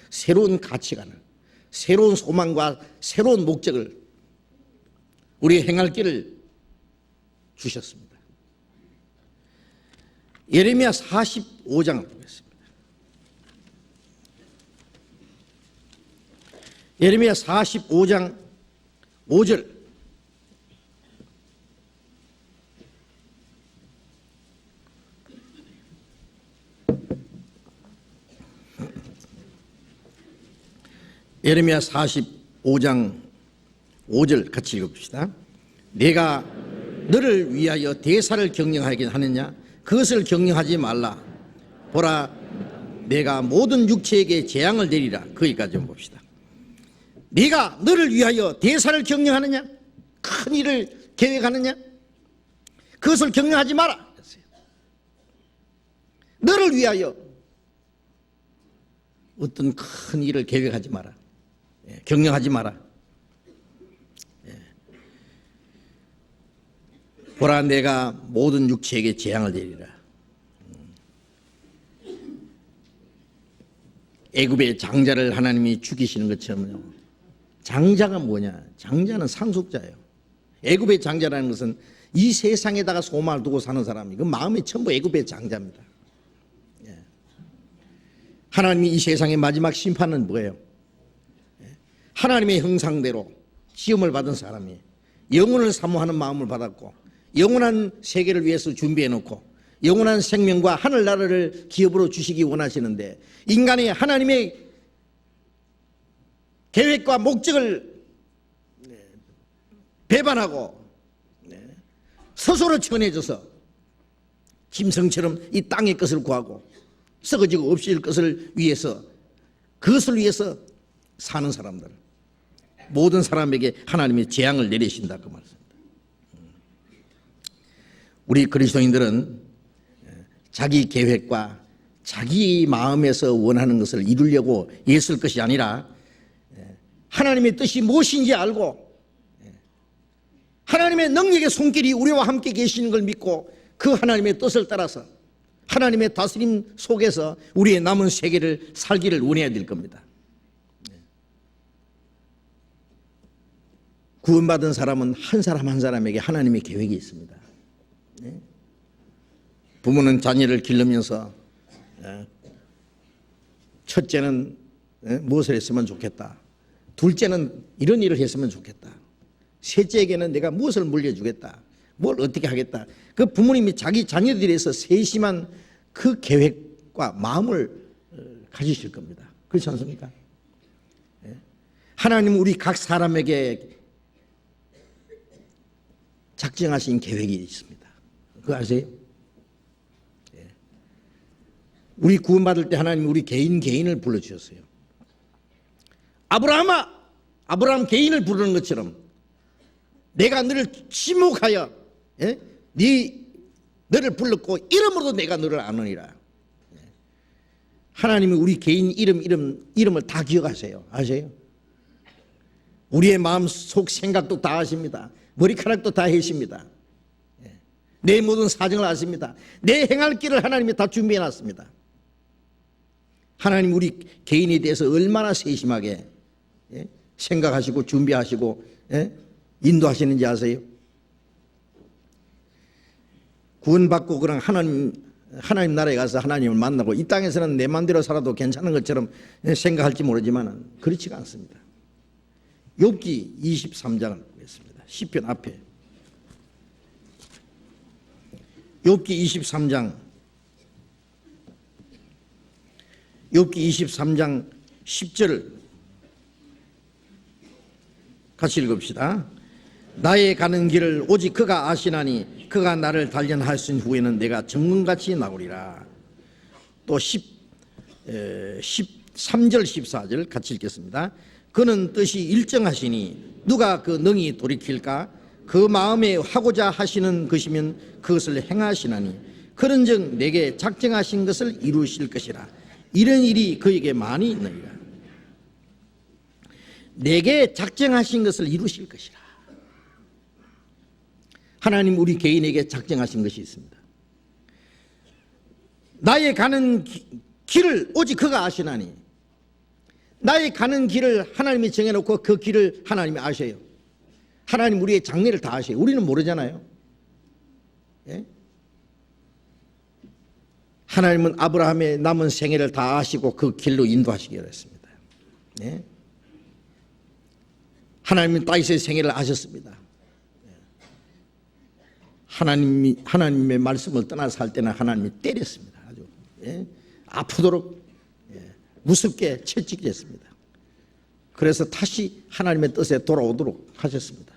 새로운 가치관을, 새로운 소망과 새로운 목적을, 우리의 행할 길을 주셨습니다. 예레미야 45장 보겠습니다. 예레미야 45장 5절. 예레미야 45장 5절 같이 읽어봅시다. 내가 너를 위하여 대사를 경영하게 하느냐? 그것을 경영하지 말라. 보라, 내가 모든 육체에게 재앙을 내리라. 거기까지 좀 봅시다. 네가 너를 위하여 대사를 경영하느냐? 큰 일을 계획하느냐? 그것을 경영하지 마라. 너를 위하여 어떤 큰 일을 계획하지 마라. 경영하지 마라. 보라, 내가 모든 육체에게 재앙을 내리라. 애굽의 장자를 하나님이 죽이시는 것처럼요, 장자가 뭐냐? 장자는 상속자예요. 애굽의 장자라는 것은 이 세상에다가 소망을 두고 사는 사람이, 그 마음이 전부 애굽의 장자입니다. 하나님이 이 세상의 마지막 심판은 뭐예요? 하나님의 형상대로 시험을 받은 사람이 영혼을 사모하는 마음을 받았고, 영원한 세계를 위해서 준비해 놓고 영원한 생명과 하늘나라를 기업으로 주시기 원하시는데, 인간이 하나님의 계획과 목적을 배반하고 스스로 천해져서 짐승처럼 이 땅의 것을 구하고 썩어지고 없어질 것을 위해서, 그것을 위해서 사는 사람들, 모든 사람에게 하나님의 재앙을 내리신다, 그 말입니다. 우리 그리스도인들은 자기 계획과 자기 마음에서 원하는 것을 이루려고 애쓸 것이 아니라 하나님의 뜻이 무엇인지 알고 하나님의 능력의 손길이 우리와 함께 계시는 걸 믿고 그 하나님의 뜻을 따라서 하나님의 다스림 속에서 우리의 남은 세계를 살기를 원해야 될 겁니다. 구원받은 사람은 한 사람 한 사람에게 하나님의 계획이 있습니다. 부모는 자녀를 기르면서 첫째는 무엇을 했으면 좋겠다, 둘째는 이런 일을 했으면 좋겠다, 셋째에게는 내가 무엇을 물려주겠다, 뭘 어떻게 하겠다, 그 부모님이 자기 자녀들에 대해서 세심한 그 계획과 마음을 가지실 겁니다. 그렇지 않습니까? 하나님은 우리 각 사람에게 작정하신 계획이 있습니다. 그거 아세요? 우리 구원받을 때 하나님이 우리 개인을 불러주셨어요. 아브라함아, 아브라함 개인을 부르는 것처럼 내가 너를 지목하여 너를 불렀고 이름으로도 내가 너를 아느니라. 하나님이 우리 개인 이름을 다 기억하세요. 아세요? 우리의 마음속 생각도 다 아십니다. 머리카락도 다 해십니다. 내 모든 사정을 아십니다. 내 행할 길을 하나님이 다 준비해 놨습니다. 하나님 우리 개인에 대해서 얼마나 세심하게 생각하시고 준비하시고 인도하시는지 아세요? 구원받고 그냥 하나님 나라에 가서 하나님을 만나고 이 땅에서는 내 마음대로 살아도 괜찮은 것처럼 생각할지 모르지만 그렇지가 않습니다. 욥기 23장을 보겠습니다. 시편 앞에 욥기 23장 욥기 23장 10절 같이 읽읍시다. 나의 가는 길을 오직 그가 아시나니 그가 나를 단련하신 후에는 내가 정금같이 나오리라. 또 13절 14절 같이 읽겠습니다. 그는 뜻이 일정하시니 누가 그 능히 돌이킬까? 그 마음에 하고자 하시는 것이면 그것을 행하시나니 그런즉 내게 작정하신 것을 이루실 것이라. 이런 일이 그에게 많이 있느니라. 내게 작정하신 것을 이루실 것이라. 하나님 우리 개인에게 작정하신 것이 있습니다. 나의 가는 길을 오직 그가 아시나니, 나의 가는 길을 하나님이 정해놓고 그 길을 하나님이 아셔요. 하나님 우리의 장래를 다 아셔요. 우리는 모르잖아요. 예? 하나님은 아브라함의 남은 생애를 다 아시고 그 길로 인도하시기로 했습니다. 예? 하나님은 다윗의 생애를 아셨습니다. 하나님의 말씀을 떠나 살 때는 하나님이 때렸습니다. 아주 아프도록 무섭게 채찍질했습니다. 그래서 다시 하나님의 뜻에 돌아오도록 하셨습니다.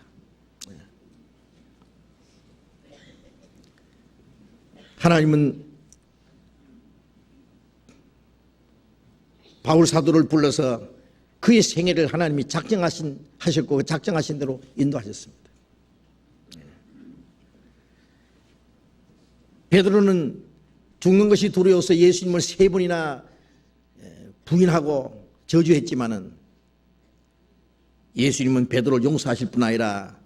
하나님은 바울 사도를 불러서 그의 생애를 하나님이 하셨고 작정하신 대로 인도하셨습니다. 베드로는 죽는 것이 두려워서 예수님을 3번이나 부인하고 저주했지만은 예수님은 베드로를 용서하실 뿐 아니라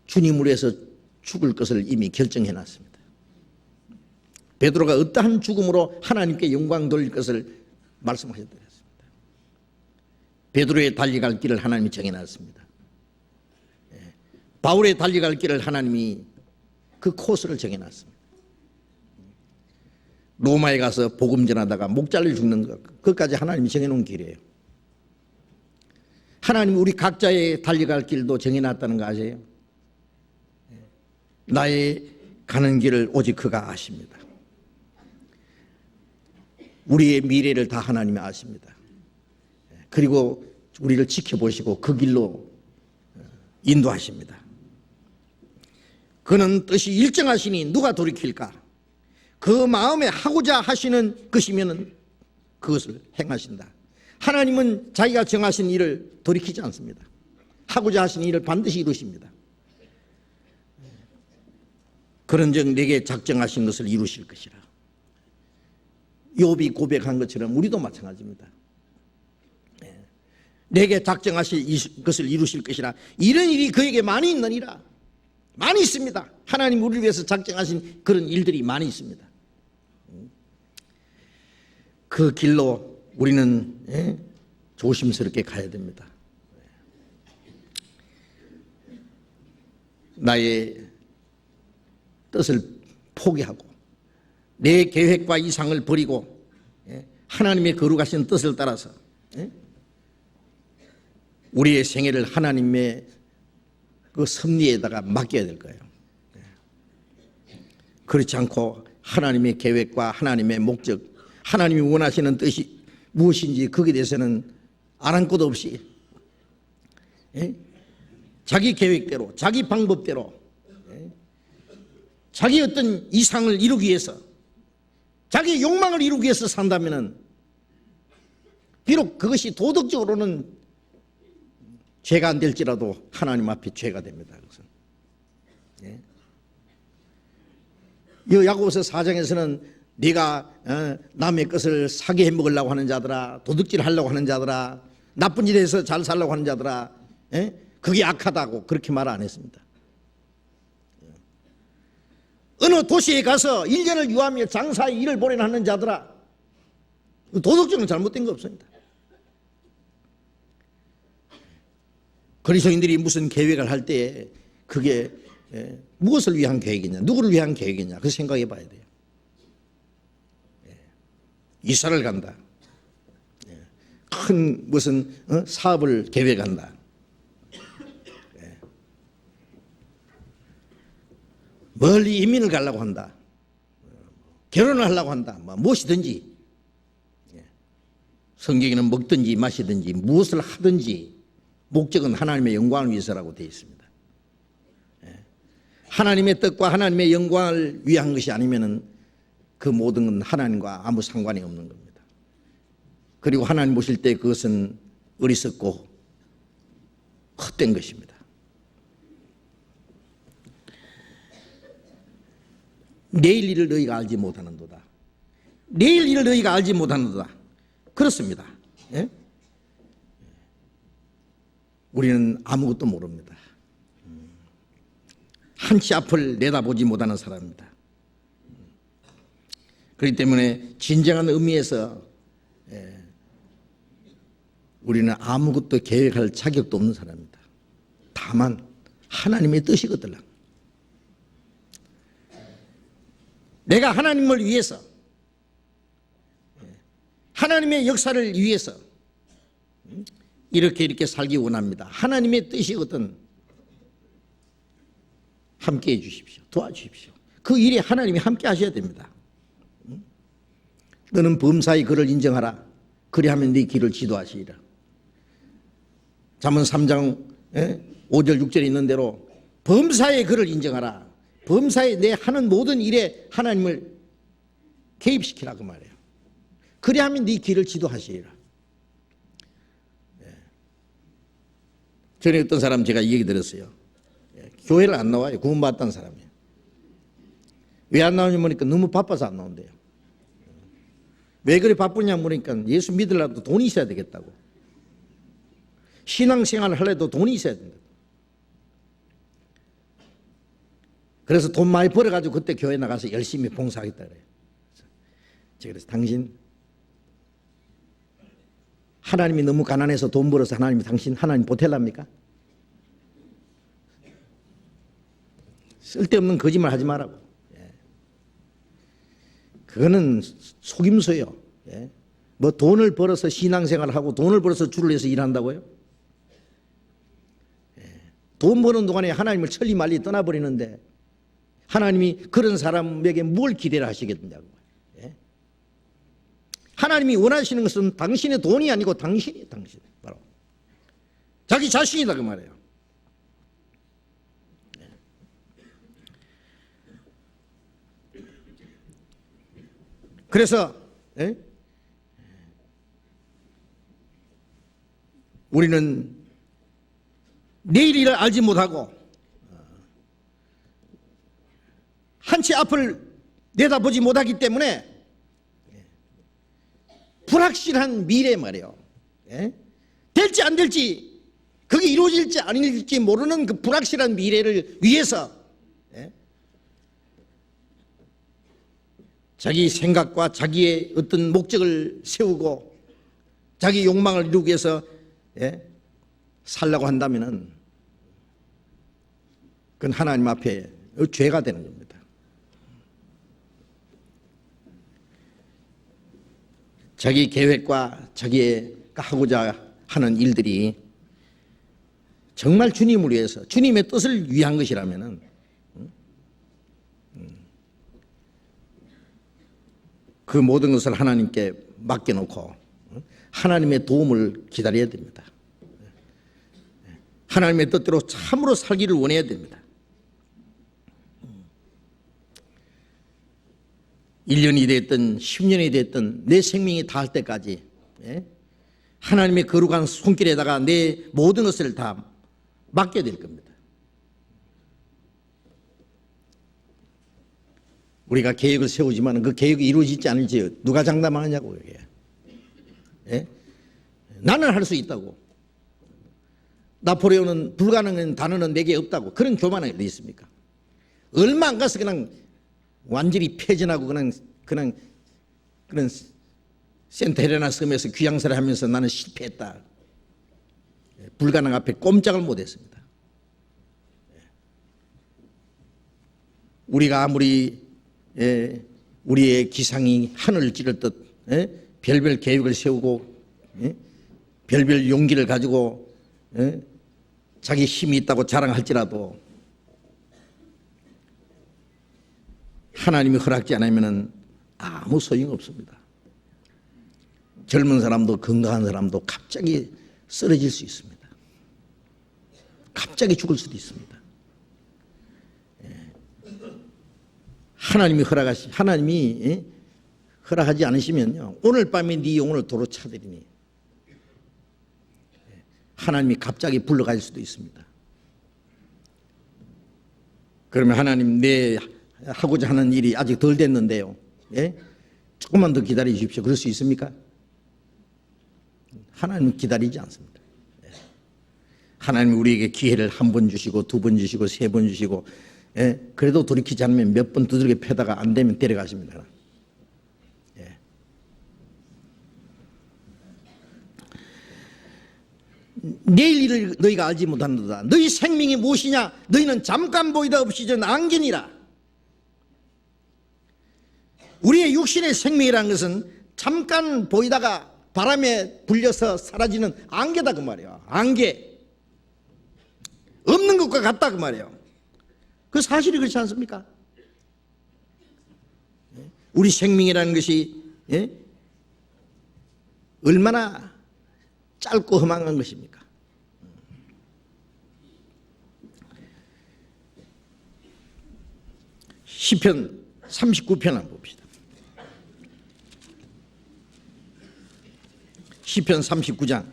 주님을 위해서 죽을 것을 이미 결정해 놨습니다. 베드로가 어떠한 죽음으로 하나님께 영광 돌릴 것을 말씀하셨습니다. 베드로의 달려갈 길을 하나님이 정해놨습니다. 바울의 달려갈 길을 하나님이 그 코스를 정해놨습니다. 로마에 가서 복음 전하다가 목 잘려 죽는 것, 그것까지 하나님이 정해놓은 길이에요. 하나님이 우리 각자의 달려갈 길도 정해놨다는 거 아세요? 나의 가는 길을 오직 그가 아십니다. 우리의 미래를 다 하나님이 아십니다. 그리고 우리를 지켜보시고 그 길로 인도하십니다. 그는 뜻이 일정하시니 누가 돌이킬까? 그 마음에 하고자 하시는 것이면 그것을 행하신다. 하나님은 자기가 정하신 일을 돌이키지 않습니다. 하고자 하신 일을 반드시 이루십니다. 그런즉 내게 작정하신 것을 이루실 것이라. 욥이 고백한 것처럼 우리도 마찬가지입니다. 내게 작정하실 것을 이루실 것이라. 이런 일이 그에게 많이 있느니라. 많이 있습니다. 하나님 우리를 위해서 작정하신 그런 일들이 많이 있습니다. 그 길로 우리는 조심스럽게 가야 됩니다. 나의 뜻을 포기하고 내 계획과 이상을 버리고 하나님의 거룩하신 뜻을 따라서 우리의 생애를 하나님의 그 섭리에다가 맡겨야 될 거예요. 그렇지 않고 하나님의 계획과 하나님의 목적, 하나님이 원하시는 뜻이 무엇인지 거기에 대해서는 아랑곳 없이 자기 계획대로, 자기 방법대로, 자기 어떤 이상을 이루기 위해서, 자기 욕망을 이루기 위해서 산다면은 비록 그것이 도덕적으로는 죄가 안 될지라도 하나님 앞에 죄가 됩니다. 이 야고보서 4장에서는 네가 남의 것을 사게 해먹으려고 하는 자들아, 도둑질 하려고 하는 자들아, 나쁜 일에서 잘 살려고 하는 자들아, 그게 악하다고 그렇게 말 안 했습니다. 어느 도시에 가서 1년을 유하며 장사의 일을 벌여하는 자들아, 도덕적으로 잘못된 거 없습니다. 그리스도인들이 무슨 계획을 할 때 그게 무엇을 위한 계획이냐, 누구를 위한 계획이냐, 그 생각해 봐야 돼요. 이사를 간다. 큰 무슨 사업을 계획한다. 멀리 이민을 가려고 한다. 결혼을 하려고 한다. 무엇이든지. 성경에는 먹든지 마시든지 무엇을 하든지 목적은 하나님의 영광을 위해서라고 되어 있습니다. 하나님의 뜻과 하나님의 영광을 위한 것이 아니면은 그 모든 건 하나님과 아무 상관이 없는 겁니다. 그리고 하나님 보실 때 그것은 어리석고 헛된 것입니다. 내일 일을 너희가 알지 못하는도다. 내일 일을 너희가 알지 못하는도다. 그렇습니다. 예? 우리는 아무것도 모릅니다. 한치 앞을 내다보지 못하는 사람입니다. 그렇기 때문에 진정한 의미에서 우리는 아무것도 계획할 자격도 없는 사람입니다. 다만 하나님의 뜻이거든요. 내가 하나님을 위해서, 하나님의 역사를 위해서 이렇게 살기 원합니다. 하나님의 뜻이거든. 함께해 주십시오. 도와주십시오. 그 일에 하나님이 함께 하셔야 됩니다. 너는 범사의 그를 인정하라. 그리하면 네 길을 지도하시리라. 잠언 3장 5절 6절에 있는 대로 범사의 그를 인정하라. 범사에 내 하는 모든 일에 하나님을 개입시키라 그 말이에요. 그리하면 네 길을 지도하시리라. 전에 어떤 사람 제가 이 얘기 들었어요. 교회를 안 나와요. 구원받았다는 사람이에요. 왜 안 나오냐 보니까 너무 바빠서 안 나온대요. 왜 그리 바쁘냐 보니까 예수 믿으려도 돈이 있어야 되겠다고. 신앙생활을 하려도 돈이 있어야 된다. 그래서 돈 많이 벌어가지고 그때 교회 나가서 열심히 봉사하겠다 그래요. 제가 그래서 당신 하나님이 너무 가난해서 돈 벌어서 하나님 보탤랍니까? 쓸데없는 거짓말 하지 말라고. 그거는 속임수예요. 뭐 돈을 벌어서 신앙생활을 하고 돈을 벌어서 주를 위해서 일한다고요? 돈 버는 동안에 하나님을 천리 말리 떠나버리는데 하나님이 그런 사람에게 뭘 기대를 하시겠냐고. 하나님이 원하시는 것은 당신의 돈이 아니고 당신이 바로 자기 자신이다 그 말이에요. 그래서 우리는 내일 일을 알지 못하고 한치 앞을 내다보지 못하기 때문에 불확실한 미래 말이에요. 될지 안 될지, 그게 이루어질지 아닐지 모르는 그 불확실한 미래를 위해서 자기 생각과 자기의 어떤 목적을 세우고 자기 욕망을 이루기 위해서 살려고 한다면은 그건 하나님 앞에 죄가 되는 겁니다. 자기 계획과 자기가 하고자 하는 일들이 정말 주님을 위해서 주님의 뜻을 위한 것이라면은 그 모든 것을 하나님께 맡겨놓고 하나님의 도움을 기다려야 됩니다. 하나님의 뜻대로 참으로 살기를 원해야 됩니다. 1년이 됐든 10년이 됐든 내 생명이 다할 때까지 하나님의 거룩한 손길에다가 내 모든 것을 다 맡겨야 될 겁니다. 우리가 계획을 세우지만 그 계획이 이루어지지 않을지 누가 장담하느냐고. 그게. 나는 할 수 있다고. 나폴레옹은 불가능한 단어는 내게 없다고. 그런 교만이 어디 있습니까? 얼마 안 가서 그냥 완전히 패전하고 그냥 센트 헬레나 섬에서 귀양사를 하면서 나는 실패했다. 불가능 앞에 꼼짝을 못했습니다. 우리가 아무리 우리의 기상이 하늘을 찌르듯 별별 계획을 세우고 별별 용기를 가지고 자기 힘이 있다고 자랑할지라도 하나님이 허락지 않으면 아무 소용없습니다. 젊은 사람도 건강한 사람도 갑자기 쓰러질 수 있습니다. 갑자기 죽을 수도 있습니다. 하나님이 허락하지 않으시면요, 오늘 밤에 네 영혼을 도로 차들이니 하나님이 갑자기 불러갈 수도 있습니다. 그러면 하나님, 내 하고자 하는 일이 아직 덜 됐는데요, 조금만 더 기다려 주십시오. 그럴 수 있습니까? 하나님은 기다리지 않습니다. 하나님이 우리에게 기회를 한 번 주시고 두 번 주시고 세 번 주시고, 그래도 돌이키지 않으면 몇 번 두들겨 패다가 안 되면 데려가십니다. 내일 일을 너희가 알지 못하는도다. 너희 생명이 무엇이냐? 너희는 잠깐 보이다 없이 전 안개니라. 우리의 육신의 생명이라는 것은 잠깐 보이다가 바람에 불려서 사라지는 안개다 그 말이야. 안개. 없는 것과 같다 그 말이에요. 그 사실이 그렇지 않습니까? 우리 생명이라는 것이 얼마나 짧고 험한 것입니까? 시편 39편 한번 봅시다. 시편 39장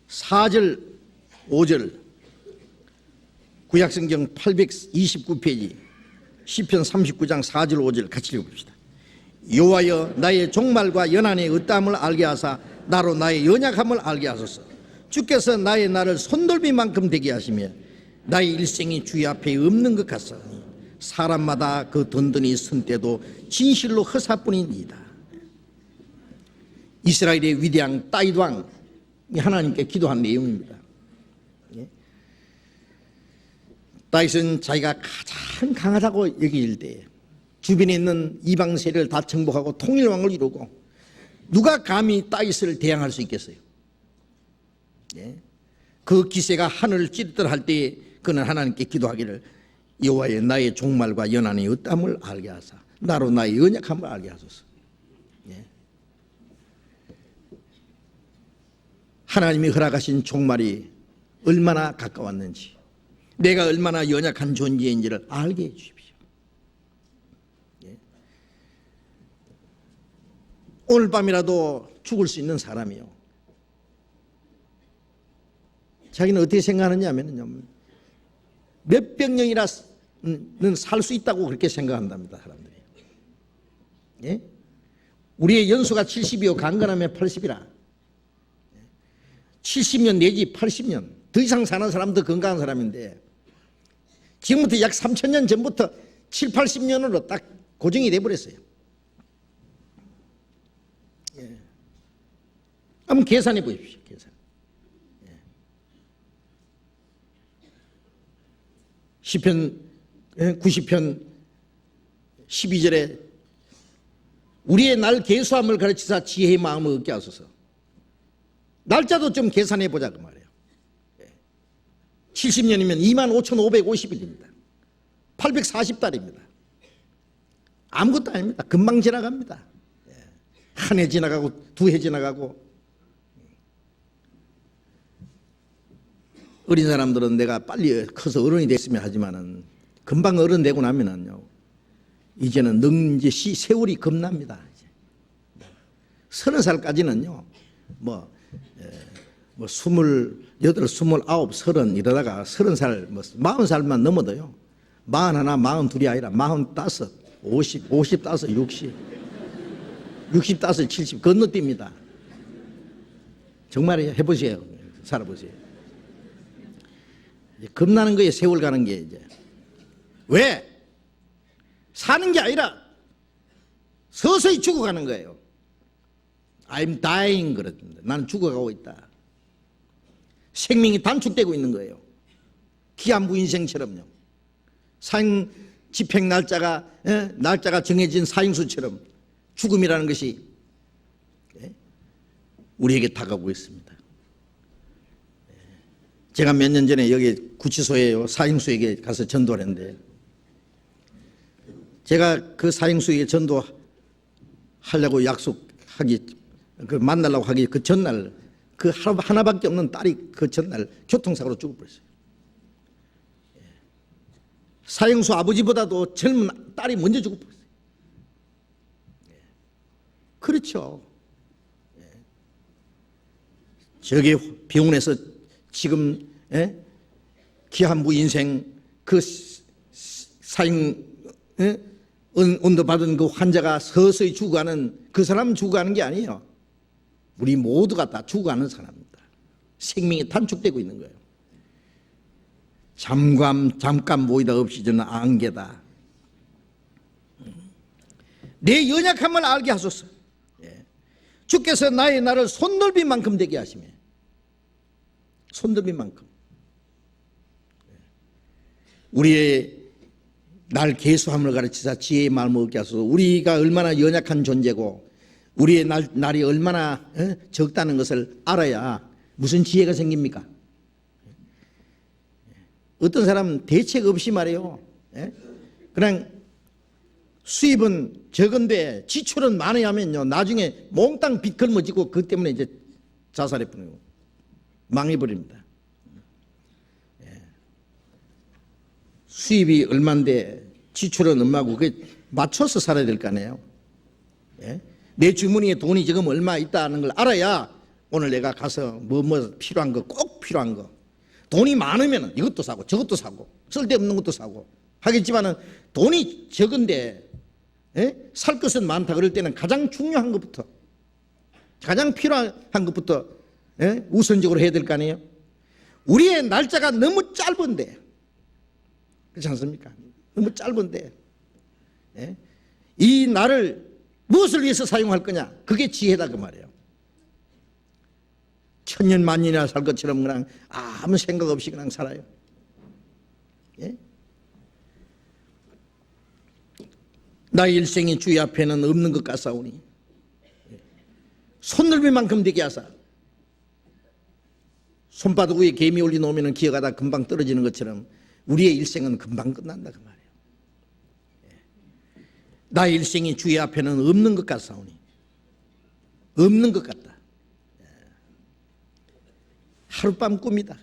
4절 5절 구약성경 829페이지 시편 39장 4절 5절 같이 읽어봅시다. 여호와여, 나의 종말과 연한의 어떠함을 알게 하사 나로 나의 연약함을 알게 하소서. 주께서 나의 날을 손돌비만큼 되게 하시며 나의 일생이 주의 앞에 없는 것 같사오니 사람마다 그 든든히 선 때도 진실로 허사뿐이니이다. 이스라엘의 위대한 다윗 왕이 하나님께 기도한 내용입니다. 다윗은 자기가 가장 강하다고 여길 때 주변에 있는 이방 세력을 다 정복하고 통일왕을 이루고 누가 감히 다윗을 대항할 수 있겠어요? 그 기세가 하늘을 찌르듯 할 때 그는 하나님께 기도하기를 여호와의 나의 종말과 연한의 어떠함을 알게 하사 나로 나의 연약함을 알게 하소서. 하나님이 허락하신 종말이 얼마나 가까웠는지, 내가 얼마나 연약한 존재인지를 알게 해 주십시오. 오늘 밤이라도 죽을 수 있는 사람이요, 자기는 어떻게 생각하느냐 하면요, 몇백 년이나 살 수 있다고 그렇게 생각한답니다, 사람들이. 우리의 연수가 70이요 강건하면 80이라. 70년 내지 80년 더 이상 사는 사람도 건강한 사람인데, 지금부터 약 3,000년 전부터 7, 80년으로 딱 고정이 돼버렸어요. 한번 계산해 보십시오. 계산. 시편 90편 12절에 우리의 날 계수함을 가르치사 지혜의 마음을 얻게 하소서. 날짜도 좀 계산해 보자 그 말이에요. 70년이면 25,550일입니다. 840달입니다. 아무것도 아닙니다. 금방 지나갑니다. 한 해 지나가고 두 해 지나가고. 어린 사람들은 내가 빨리 커서 어른이 됐으면 하지만은 금방 어른 되고 나면은요, 이제는 이제 세월이 겁납니다. 30살까지는요, 28, 29, 30 이러다가 30살, 40살만 넘어도요, 41, 42이 아니라 45, 50, 55, 60, 65, 70 건너뜁니다. 정말이에요. 해보세요. 살아보세요. 겁나는 거예요. 세월 가는 게 이제. 왜? 사는 게 아니라 서서히 죽어가는 거예요. I'm dying 그랬는데 나는 죽어가고 있다. 생명이 단축되고 있는 거예요. 기한부 인생처럼요. 사형 집행 날짜가 정해진 사형수처럼 죽음이라는 것이 우리에게 다가오고 있습니다. 제가 몇 년 전에 여기 구치소에 사형수에게 가서 전도를 했는데 제가 그 사형수에게 전도하려고 만나려고 하기 그 전날 그 하나밖에 없는 딸이 그 전날 교통사고로 죽어버렸어요. 사형수 아버지보다도 젊은 딸이 먼저 죽어버렸어요. 그렇죠. 저기 병원에서 지금 기한부 인생 그 사형 언도 받은 그 환자가 서서히 죽어가는 그 사람은 죽어가는 게 아니에요. 우리 모두가 다 죽어가는 사람입니다. 생명이 단축되고 있는 거예요. 잠깐 보이다 없이 저는 안개다. 내 연약함을 알게 하소서. 주께서 나를 손넓이만큼 되게 하시며 손넓이만큼 우리의 날 계수함을 가르치사 지혜의 마음을 얻게 하소서. 우리가 얼마나 연약한 존재고 우리의 날이 얼마나 적다는 것을 알아야 무슨 지혜가 생깁니까? 어떤 사람은 대책 없이 말이에요. 그냥 수입은 적은데 지출은 많이 하면요 나중에 몽땅 빚 걸머지고 그것 때문에 이제 자살해 버리고 망해버립니다. 수입이 얼마인데 지출은 얼마고 그게 맞춰서 살아야 될 거 아니에요. 내 주머니에 돈이 지금 얼마 있다는 걸 알아야 오늘 내가 가서 뭐 필요한 거 꼭 필요한 거 돈이 많으면 이것도 사고 저것도 사고 쓸데없는 것도 사고 하겠지만은 돈이 적은데 살 것은 많다 그럴 때는 가장 중요한 것부터 가장 필요한 것부터 우선적으로 해야 될 거 아니에요. 우리의 날짜가 너무 짧은데 그렇지 않습니까? 너무 짧은데 이 날을 무엇을 위해서 사용할 거냐 그게 지혜다 그 말이에요. 천년 만년이나 살 것처럼 그냥 아무 생각 없이 그냥 살아요. 나의 일생이 주의 앞에는 없는 것 같사오니 손넓이만큼 되게 하사. 손바닥 위에 개미 올려놓으면 기어가다 금방 떨어지는 것처럼 우리의 일생은 금방 끝난다 그 말이에요. 나의 일생이 주의 앞에는 없는 것 같사오니 없는 것 같다. 하룻밤 꿈이다.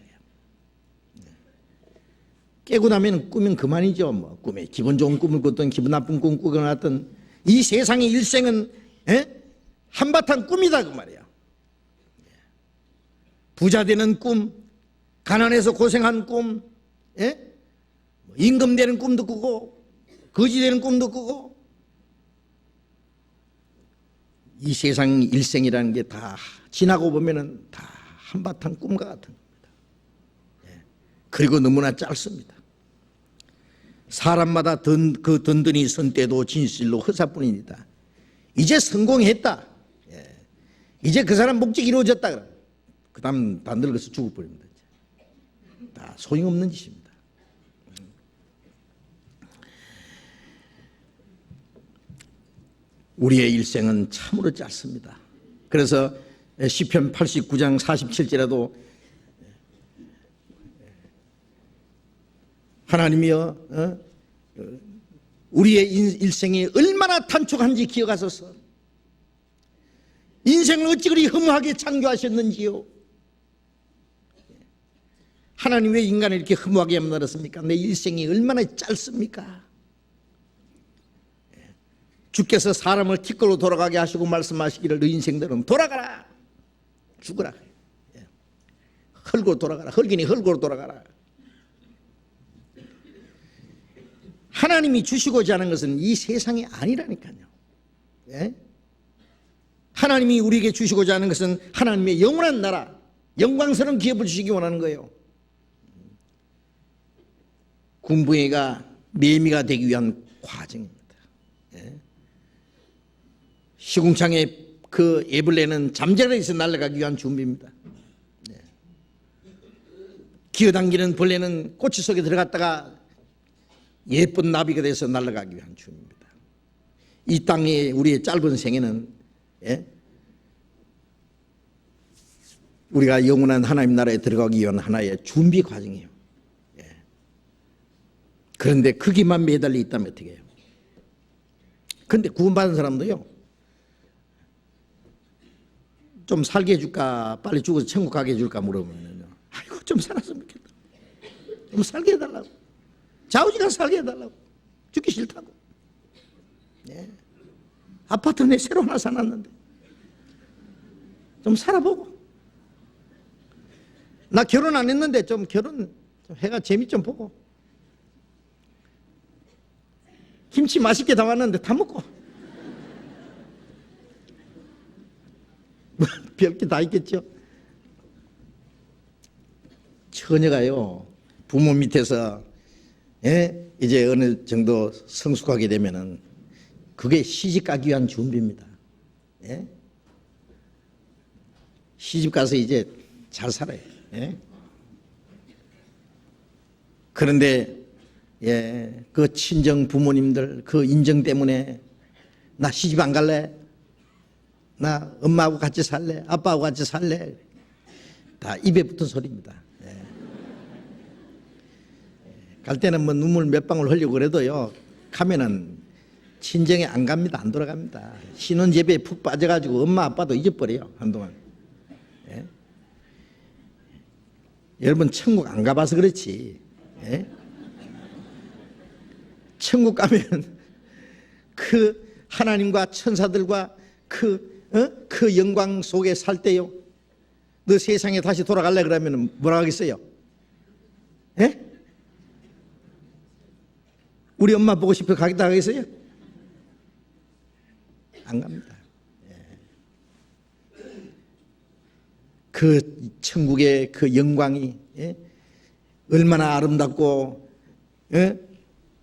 깨고 나면 꿈은 그만이죠. 뭐 꿈에 기분 좋은 꿈을 꿨든 기분 나쁜 꿈 꾸거나든 이 세상의 일생은 한바탕 꿈이다 그 말이야. 부자 되는 꿈, 가난해서 고생한 꿈, 임금 되는 꿈도 꾸고 거지 되는 꿈도 꾸고 이 세상 일생이라는 게 다 지나고 보면은 다 한바탕 꿈과 같은 겁니다. 그리고 너무나 짧습니다. 사람마다 그 든든히 선 때도 진실로 허사뿐입니다. 이제 성공했다. 이제 그 사람 목적이 이루어졌다. 그 다음 다 늙어서 죽어버립니다. 다 소용없는 짓입니다. 우리의 일생은 참으로 짧습니다. 그래서 시편 89장 47절에도 하나님이여 우리의 일생이 얼마나 단축한지 기억하소서. 인생을 어찌 그리 허무하게 창조하셨는지요. 하나님 왜 인간을 이렇게 허무하게 만들었습니까? 내 일생이 얼마나 짧습니까? 주께서 사람을 티끌로 돌아가게 하시고 말씀하시기를 너 인생들은 돌아가라 죽어라 흙으로 돌아가라 흙이니 흙으로 돌아가라. 하나님이 주시고자 하는 것은 이 세상이 아니라니까요. 하나님이 우리에게 주시고자 하는 것은 하나님의 영원한 나라 영광스러운 기업을 주시기 원하는 거예요. 군부애가 매미가 되기 위한 과정입니다. 시궁창에 그 애벌레는 잠자리에서 날아가기 위한 준비입니다. 기어당기는 벌레는 꼬치 속에 들어갔다가 예쁜 나비가 돼서 날아가기 위한 준비입니다. 이 땅에 우리의 짧은 생애는 우리가 영원한 하나님 나라에 들어가기 위한 하나의 준비 과정이에요. 그런데 거기만 매달려 있다면 어떻게 해요? 그런데 구원받은 사람도요, 좀 살게 해줄까, 빨리 죽어서 천국 가게 해줄까 물어보면요, 아이고 좀 살았으면 좋겠다, 좀 살게 해달라고, 좌우지간 살게 해달라고, 죽기 싫다고. 아파트 내 새로 하나 사놨는데 좀 살아보고, 나 결혼 안 했는데 좀 결혼 좀 해가 재미 좀 보고, 김치 맛있게 담았는데 다 먹고, 별게 다 있겠죠. 처녀가요, 부모 밑에서 이제 어느 정도 성숙하게 되면은 그게 시집 가기 위한 준비입니다. 시집 가서 이제 잘 살아요. 그런데 그 친정 부모님들 그 인정 때문에 나 시집 안 갈래? 나 엄마하고 같이 살래? 아빠하고 같이 살래? 다 입에 붙은 소리입니다. 갈 때는 뭐 눈물 몇 방울 흘리고 그래도요, 가면은 친정에 안 갑니다. 안 돌아갑니다. 신혼재배에 푹 빠져가지고 엄마 아빠도 잊어버려요, 한동안. 여러분 천국 안 가봐서 그렇지, 천국 가면 그 하나님과 천사들과 그 영광 속에 살 때요, 너 세상에 다시 돌아갈래 그러면 뭐라 하겠어요? 우리 엄마 보고 싶어 가겠다 하겠어요? 안 갑니다. 그 천국의 그 영광이 얼마나 아름답고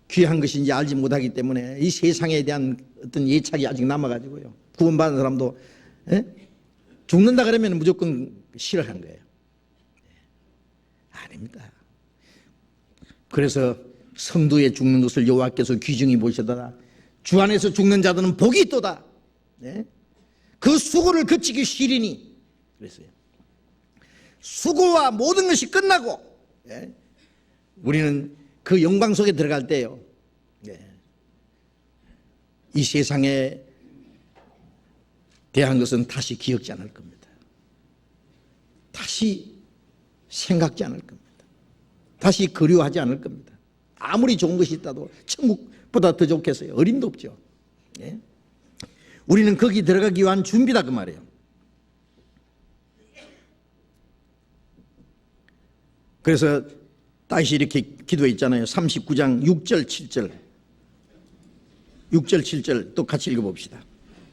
귀한 것인지 알지 못하기 때문에 이 세상에 대한 어떤 예착이 아직 남아가지고요, 구원받은 사람도 죽는다 그러면 무조건 싫어하는 거예요. 아닙니다. 그래서 성도의 죽는 것을 여호와께서 귀중히 보시더라. 주 안에서 죽는 자들은 복이 있도다. 그 수고를 그치기 쉬리니. 그랬어요. 수고와 모든 것이 끝나고 우리는 그 영광 속에 들어갈 때요, 이 세상에 대한 것은 다시 기억지 않을 겁니다. 다시 생각지 않을 겁니다. 다시 그리워하지 않을 겁니다. 아무리 좋은 것이 있다도 천국보다 더 좋겠어요? 어림도 없죠. 우리는 거기 들어가기 위한 준비다 그 말이에요. 그래서 다시 이렇게 기도했잖아요. 39장 6절 7절 6절 7절 또 같이 읽어봅시다.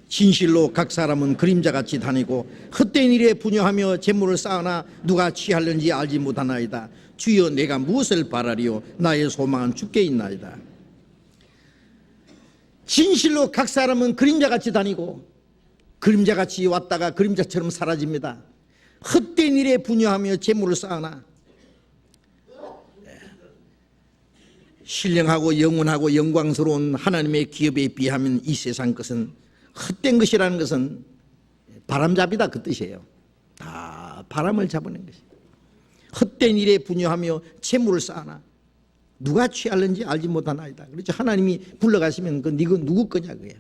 진실로 각 사람은 그림자같이 다니고 헛된 일에 분유하며 재물을 쌓으나 누가 취하려는지 알지 못하나이다. 주여 내가 무엇을 바라리요? 나의 소망은 주께 있나이다. 진실로 각 사람은 그림자같이 다니고 그림자같이 왔다가 그림자처럼 사라집니다. 헛된 일에 분유하며 재물을 쌓으나, 신령하고 영원하고 영광스러운 하나님의 기업에 비하면 이 세상 것은 헛된 것이라는 것은 바람잡이다 그 뜻이에요. 다 바람을 잡아낸 것이에요. 헛된 일에 분유하며 재물을 쌓아나 누가 취할는지 알지 못하나이다. 그렇죠. 하나님이 불러가시면 그 누구 거냐 그게요.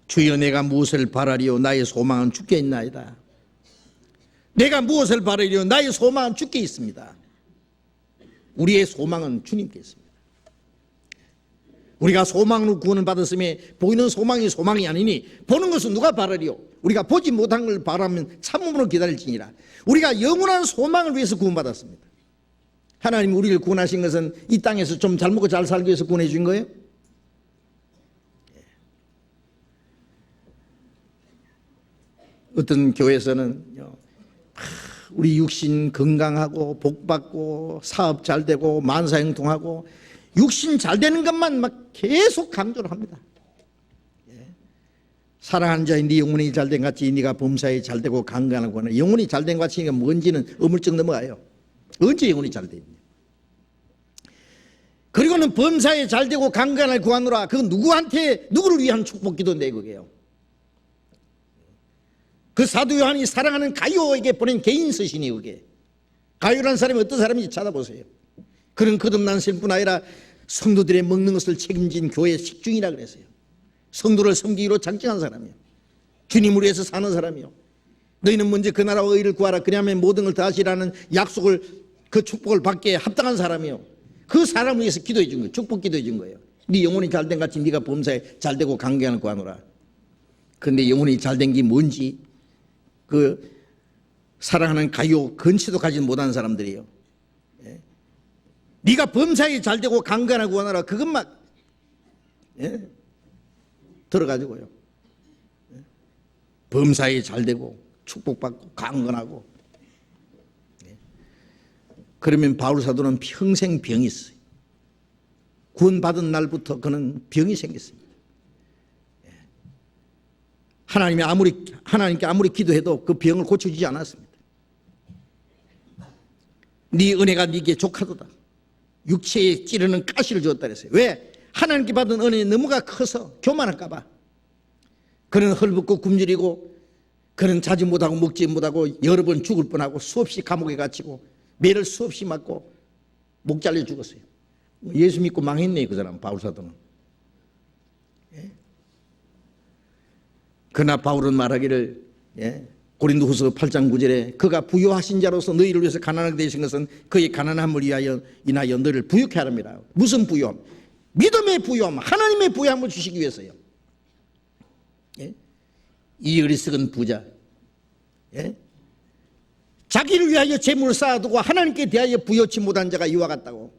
주여 내가 무엇을 바라리요? 나의 소망은 주께 있나이다. 내가 무엇을 바라리요? 나의 소망은 주께 있습니다. 우리의 소망은 주님께 있습니다. 우리가 소망으로 구원을 받았음에 보이는 소망이 소망이 아니니 보는 것은 누가 바라리요? 우리가 보지 못한 걸 바라면 참음으로 기다릴지니라. 우리가 영원한 소망을 위해서 구원받았습니다. 하나님이 우리를 구원하신 것은 이 땅에서 좀 잘 먹고 잘 살기 위해서 구원해 주신 거예요? 어떤 교회에서는 우리 육신 건강하고 복받고 사업 잘 되고 만사형통하고 육신 잘 되는 것만 막 계속 강조를 합니다. 사랑하는 자의 네 영혼이 잘된 같이 네가 범사에 잘되고 강건하고 하나. 영혼이 잘된 것 같이 뭔지는 어물쩍 넘어가요. 언제 영혼이 잘돼? 그리고는 범사에 잘되고 강건을 구하노라. 그건 누구를 위한 축복 기도인데 그게요. 그 사도 요한이 사랑하는 가요에게 보낸 개인 서신이 그게. 가요라는 사람이 어떤 사람인지 찾아보세요. 그는 거듭난 셈뿐 아니라 성도들의 먹는 것을 책임진 교회 식중이라 그랬어요. 성도를 섬기기로 작정한 사람이요. 주님을 위해서 사는 사람이요. 너희는 먼저 그 나라와 의를 구하라. 그리하면 모든 걸 다하시라는 약속을, 그 축복을 받기에 합당한 사람이요. 그 사람을 위해서 기도해 준 거예요. 축복 기도해 준 거예요. 네 영혼이 잘된 같이 네가 범사에 잘되고 강건을 구하노라. 그런데 영혼이 잘된 게 뭔지 그 사랑하는 가요 근치도 가지 못한 사람들이에요. 예? 네가 범사에 잘되고 강건을 구하노라. 그것만 들어가지고요. 범사에 잘되고 축복받고 강건하고. 그러면 바울 사도는 평생 병이 있어요. 구원받은 날부터 그는 병이 생겼습니다. 하나님께 아무리 기도해도 그 병을 고쳐주지 않았습니다. 네 은혜가 네게 족하도다. 육체에 찌르는 가시를 주었다 그랬어요. 왜? 하나님께 받은 은혜의 너무가 커서 교만할까 봐. 그는 헐벗고 굶주리고 그는 자지 못하고 먹지 못하고 여러 번 죽을 뻔하고 수없이 감옥에 갇히고 매를 수없이 맞고 목 잘려 죽었어요. 예수 믿고 망했네 그 사람 바울 사도는. 예? 그러나 바울은 말하기를 고린도후서 8장 9절에 그가 부요하신 자로서 너희를 위해서 가난하게 되신 것은 그의 가난함을 인하여 너희를 부유케 하랍니다. 무슨 부요함? 믿음의 부요함, 하나님의 부요함을 주시기 위해서요. 예? 이 어리석은 부자, 자기를 위하여 재물을 쌓아두고 하나님께 대하여 부여치 못한 자가 이와 같다고.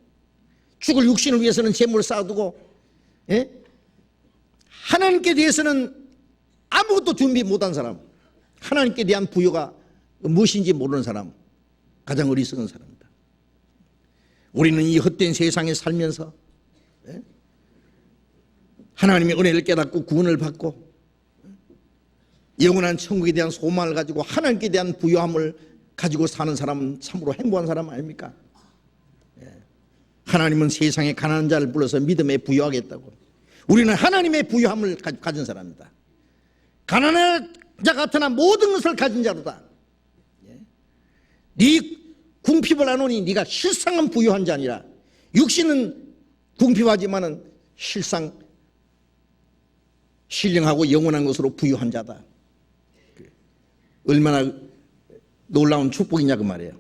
죽을 육신을 위해서는 재물을 쌓아두고 하나님께 대해서는 아무것도 준비 못한 사람, 하나님께 대한 부여가 무엇인지 모르는 사람, 가장 어리석은 사람입니다. 우리는 이 헛된 세상에 살면서 하나님의 은혜를 깨닫고 구원을 받고 영원한 천국에 대한 소망을 가지고 하나님께 대한 부요함을 가지고 사는 사람은 참으로 행복한 사람 아닙니까? 하나님은 세상에 가난한 자를 불러서 믿음에 부요하겠다고. 우리는 하나님의 부요함을 가진 사람입니다. 가난한 자 같으나 모든 것을 가진 자로다. 네 궁핍을 아노니 네가 실상은 부요한 자 아니라 육신은 궁핍하지만은 실상 신령하고 영원한 것으로 부유한 자다. 얼마나 놀라운 축복이냐 그 말이에요.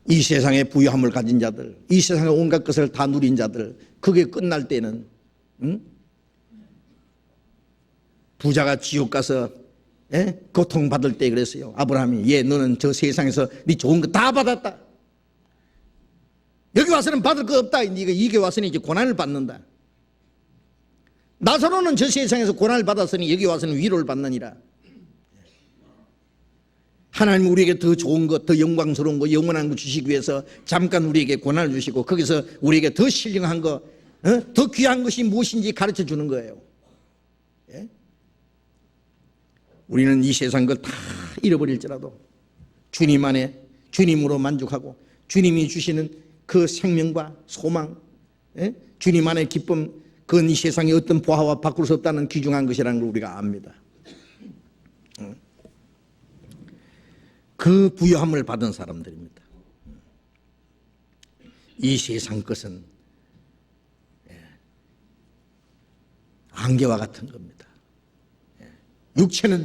이 세상의 부유함을 가진 자들, 이 세상의 온갖 것을 다 누린 자들, 그게 끝날 때는 부자가 지옥 가서 고통받을 때 그랬어요. 아브라함이 너는 저 세상에서 네 좋은 거 다 받았다. 여기 와서는 받을 거 없다. 네가 이게 와서는 이제 고난을 받는다. 나사로는 저 세상에서 고난을 받았으니 여기 와서는 위로를 받느니라. 하나님 우리에게 더 좋은 것, 더 영광스러운 것, 영원한 것 주시기 위해서 잠깐 우리에게 고난을 주시고 거기서 우리에게 더 신령한 것, 더 귀한 것이 무엇인지 가르쳐 주는 거예요. 우리는 이 세상 걸 다 잃어버릴지라도 주님 안에 주님으로 만족하고 주님이 주시는 그 생명과 소망, 주님 안에 기쁨, 그건 이 세상의 어떤 보화와 바꿀 수 없다는 귀중한 것이라는 걸 우리가 압니다. 그 부유함을 받은 사람들입니다. 이 세상 것은 안개와 같은 겁니다.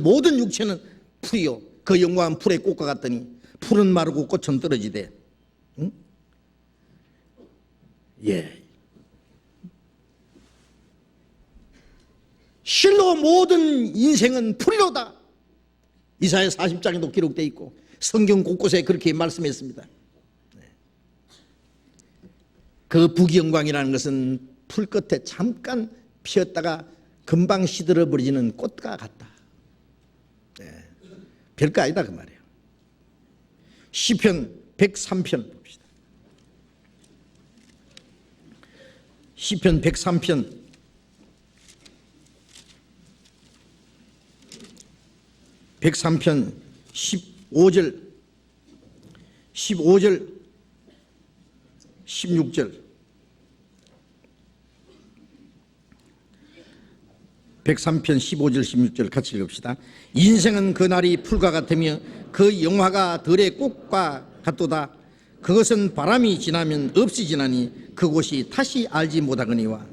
모든 육체는 풀이요, 그 영광은 풀의 꽃과 같더니 풀은 마르고 꽃은 떨어지되. 실로 모든 인생은 풀이로다. 이사야 40장에도 기록되어 있고 성경 곳곳에 그렇게 말씀했습니다. 그 부귀영광이라는 것은 풀 끝에 잠깐 피었다가 금방 시들어 버리는 꽃과 같다. 별거 아니다 그 말이에요. 시편 103편 봅시다. 시편 103편 103편 15절 16절 103편 15절 16절 같이 읽읍시다. 인생은 그 날이 풀과 같으며 그 영화가 들의 꽃과 같도다. 그것은 바람이 지나면 없어지나니 그곳이 다시 알지 못하거니와.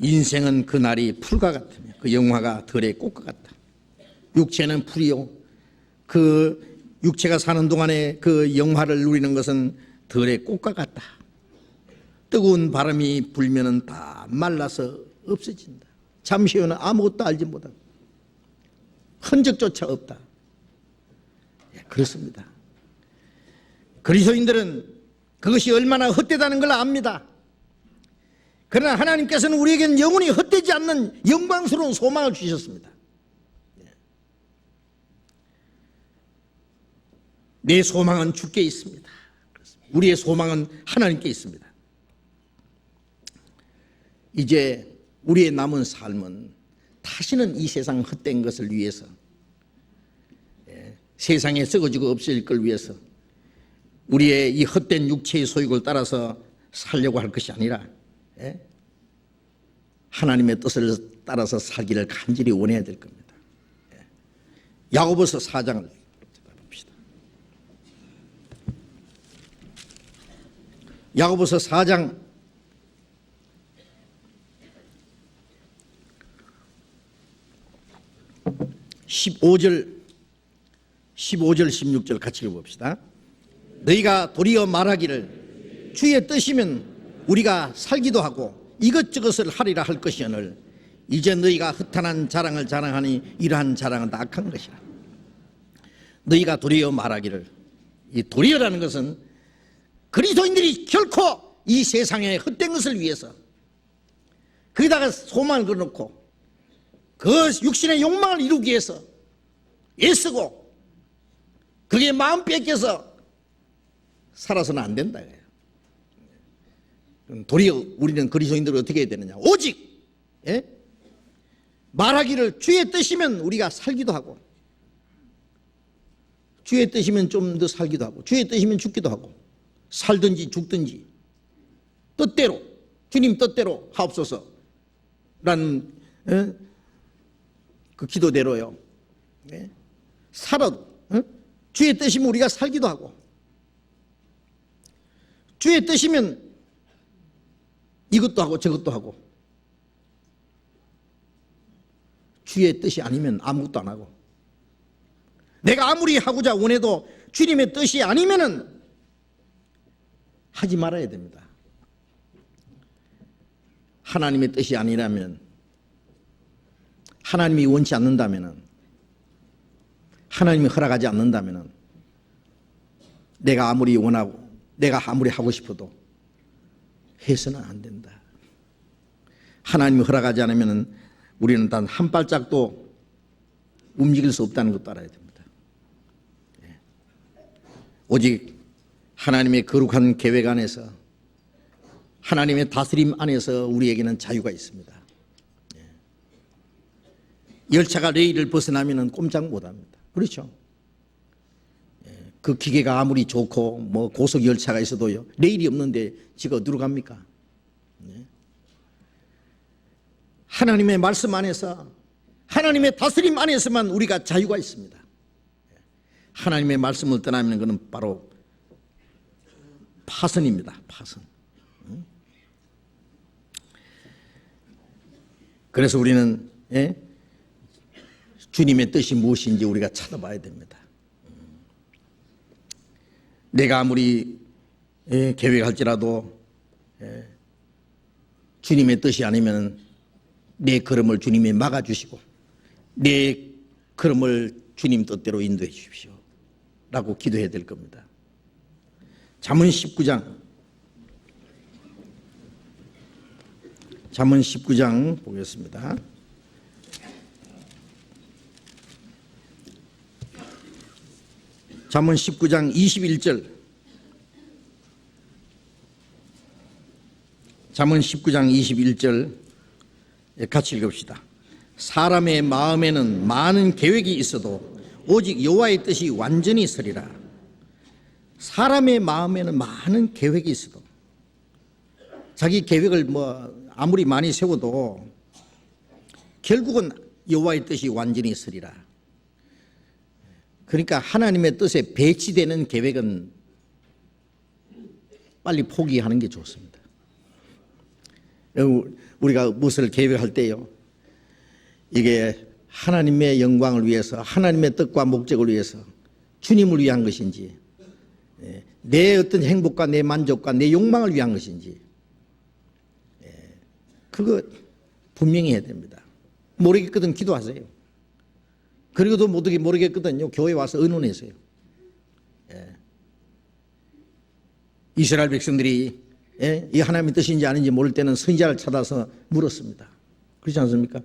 인생은 그 날이 풀과 같으며 그 영화가 들의 꽃과 같다. 육체는 풀이요, 그 육체가 사는 동안에 그 영화를 누리는 것은 들의 꽃과 같다. 뜨거운 바람이 불면은 다 말라서 없어진다. 잠시 후에는 아무것도 알지 못하고 흔적조차 없다. 그렇습니다. 그리스도인들은 그것이 얼마나 헛되다는 걸 압니다. 그러나 하나님께서는 우리에게는 영원히 헛되지 않는 영광스러운 소망을 주셨습니다. 내 소망은 주께 있습니다. 우리의 소망은 하나님께 있습니다. 이제 우리의 남은 삶은 다시는 이 세상 헛된 것을 위해서, 세상에 썩어지고 없어질 걸 위해서 우리의 이 헛된 육체의 소욕을 따라서 살려고 할 것이 아니라 하나님의 뜻을 따라서 살기를 간절히 원해야 될 겁니다. 야고보서 4장을 봅시다. 야고보서 4장 15절 16절 같이 읽어봅시다. 너희가 도리어 말하기를 주의 뜻이면 우리가 살기도 하고 이것저것을 하리라 할 것이오늘 이제 너희가 허탄한 자랑을 자랑하니 이러한 자랑은 다 악한 것이라. 너희가 도리어 말하기를, 이 도리어라는 것은 그리스도인들이 결코 이 세상의 헛된 것을 위해서 거기다가 소망을 걸어놓고 그 육신의 욕망을 이루기 위해서 애쓰고 그게 마음 뺏겨서 살아서는 안 된다. 도리어 우리는 그리스도인들을 어떻게 해야 되느냐, 오직 말하기를 주의 뜻이면 우리가 살기도 하고, 주의 뜻이면 좀 더 살기도 하고, 주의 뜻이면 죽기도 하고, 살든지 죽든지 뜻대로, 주님 뜻대로 하옵소서 라는 그 기도대로요. 살아도 주의 뜻이면 우리가 살기도 하고, 주의 뜻이면 이것도 하고 저것도 하고, 주의 뜻이 아니면 아무것도 안 하고, 내가 아무리 하고자 원해도 주님의 뜻이 아니면은 하지 말아야 됩니다. 하나님의 뜻이 아니라면, 하나님이 원치 않는다면은, 하나님이 허락하지 않는다면은 내가 아무리 원하고 내가 아무리 하고 싶어도 해서는 안 된다. 하나님이 허락하지 않으면 우리는 단 한 발짝도 움직일 수 없다는 것도 알아야 됩니다. 오직 하나님의 거룩한 계획 안에서, 하나님의 다스림 안에서 우리에게는 자유가 있습니다. 열차가 레일을 벗어나면 꼼짝 못합니다. 그렇죠? 그 기계가 아무리 좋고 뭐 고속 열차가 있어도요, 레일이 없는데 지가 어디로 갑니까? 하나님의 말씀 안에서, 하나님의 다스림 안에서만 우리가 자유가 있습니다. 하나님의 말씀을 떠나면 그는 바로 파선입니다. 파선. 그래서 우리는 주님의 뜻이 무엇인지 우리가 찾아봐야 됩니다. 내가 아무리 계획할지라도 주님의 뜻이 아니면 내 걸음을 주님이 막아주시고 내 걸음을 주님 뜻대로 인도해 주십시오 라고 기도해야 될 겁니다. 잠언 19장 보겠습니다. 잠언 19장 21절. 잠언 19장 21절 같이 읽읍시다. 사람의 마음에는 많은 계획이 있어도 오직 여호와의 뜻이 완전히 서리라. 사람의 마음에는 많은 계획이 있어도, 자기 계획을 아무리 많이 세워도 결국은 여호와의 뜻이 완전히 서리라. 그러니까 하나님의 뜻에 배치되는 계획은 빨리 포기하는 게 좋습니다. 우리가 무엇을 계획할 때요, 이게 하나님의 영광을 위해서, 하나님의 뜻과 목적을 위해서, 주님을 위한 것인지, 내 어떤 행복과 내 만족과 내 욕망을 위한 것인지, 그거 분명히 해야 됩니다. 모르겠거든 기도하세요. 그리고도 모르겠거든요, 교회 와서 의논하세요. 이스라엘 백성들이 이 하나님의 뜻인지 아닌지 모를 때는 선지자를 찾아서 물었습니다. 그렇지 않습니까?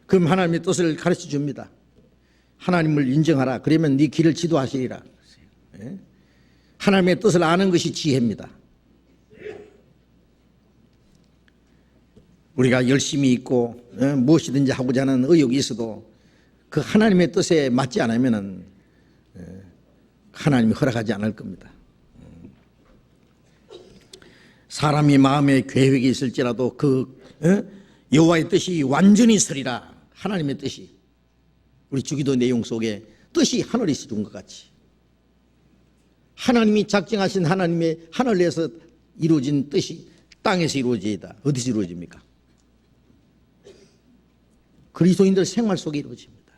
그럼 하나님의 뜻을 가르쳐 줍니다. 하나님을 인정하라. 그러면 네 길을 지도하시리라. 하나님의 뜻을 아는 것이 지혜입니다. 우리가 열심히 있고 무엇이든지 하고자 하는 의욕이 있어도 그 하나님의 뜻에 맞지 않으면 하나님이 허락하지 않을 겁니다. 사람이 마음에 계획이 있을지라도 그 여호와의 뜻이 완전히 서리라. 하나님의 뜻이, 우리 주기도 내용 속에 뜻이 하늘에서 이룬 것 같이, 하나님이 작정하신 하나님의 하늘에서 이루어진 뜻이 땅에서 이루어지다. 어디서 이루어집니까? 그리스도인들 생활 속에 이루어집니다.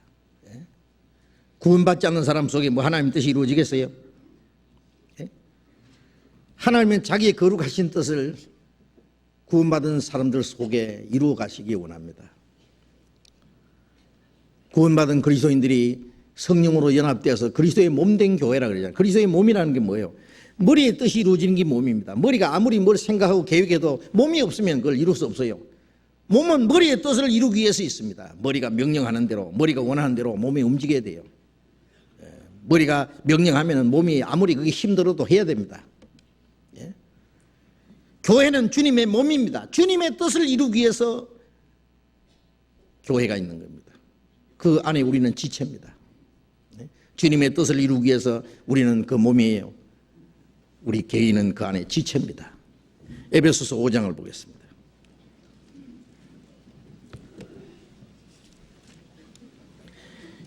구원받지 않는 사람 속에 하나님의 뜻이 이루어지겠어요? 하나님은 자기의 거룩하신 뜻을 구원받은 사람들 속에 이루어 가시기 원합니다. 구원받은 그리스도인들이 성령으로 연합되어서 그리스도의 몸된 교회라 그러잖아요. 그리스도의 몸이라는 게 뭐예요? 머리의 뜻이 이루어지는 게 몸입니다. 머리가 아무리 뭘 생각하고 계획해도 몸이 없으면 그걸 이룰 수 없어요. 몸은 머리의 뜻을 이루기 위해서 있습니다. 머리가 명령하는 대로, 머리가 원하는 대로 몸이 움직여야 돼요. 머리가 명령하면 몸이 아무리 그게 힘들어도 해야 됩니다. 교회는 주님의 몸입니다. 주님의 뜻을 이루기 위해서 교회가 있는 겁니다. 그 안에 우리는 지체입니다. 주님의 뜻을 이루기 위해서 우리는 그 몸이에요. 우리 개인은 그 안에 지체입니다. 에베소서 5장을 보겠습니다.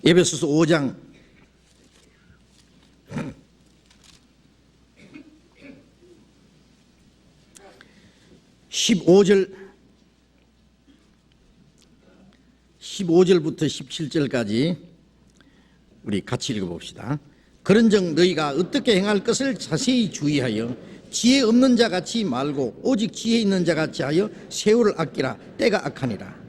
에베소서 5장 15절부터 17절까지 우리 같이 읽어봅시다. 그런즉 너희가 어떻게 행할 것을 자세히 주의하여 지혜 없는 자 같이 말고 오직 지혜 있는 자 같이 하여 세월을 아끼라. 때가 악하니라.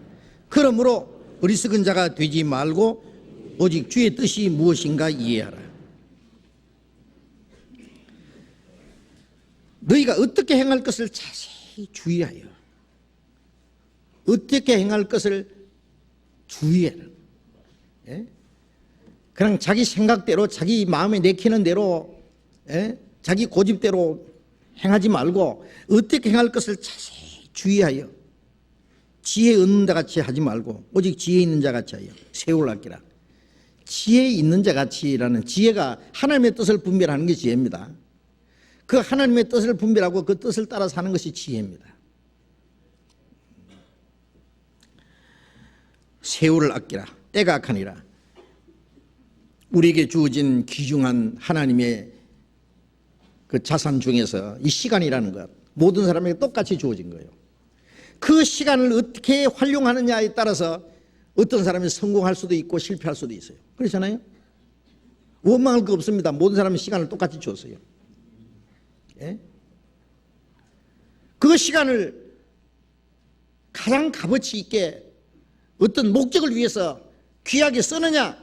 그러므로 어리석은 자가 되지 말고 오직 주의 뜻이 무엇인가 이해하라. 너희가 어떻게 행할 것을 자세히 주의하여, 어떻게 행할 것을 주의해라. 그냥 자기 생각대로, 자기 마음에 내키는 대로, 자기 고집대로 행하지 말고 어떻게 행할 것을 자세히 주의하여 지혜 없는 자 같이 하지 말고 오직 지혜 있는 자 같이 하여 세월을 아끼라. 지혜 있는 자 같이라는, 지혜가 하나님의 뜻을 분별하는 게 지혜입니다. 그 하나님의 뜻을 분별하고 그 뜻을 따라 사는 것이 지혜입니다. 세월을 아끼라. 때가 악하니라. 우리에게 주어진 귀중한 하나님의 그 자산 중에서 이 시간이라는 것, 모든 사람에게 똑같이 주어진 거예요. 그 시간을 어떻게 활용하느냐에 따라서 어떤 사람이 성공할 수도 있고 실패할 수도 있어요. 그렇잖아요? 원망할 거 없습니다. 모든 사람이 시간을 똑같이 줬어요. 그 시간을 가장 값어치 있게 어떤 목적을 위해서 귀하게 쓰느냐,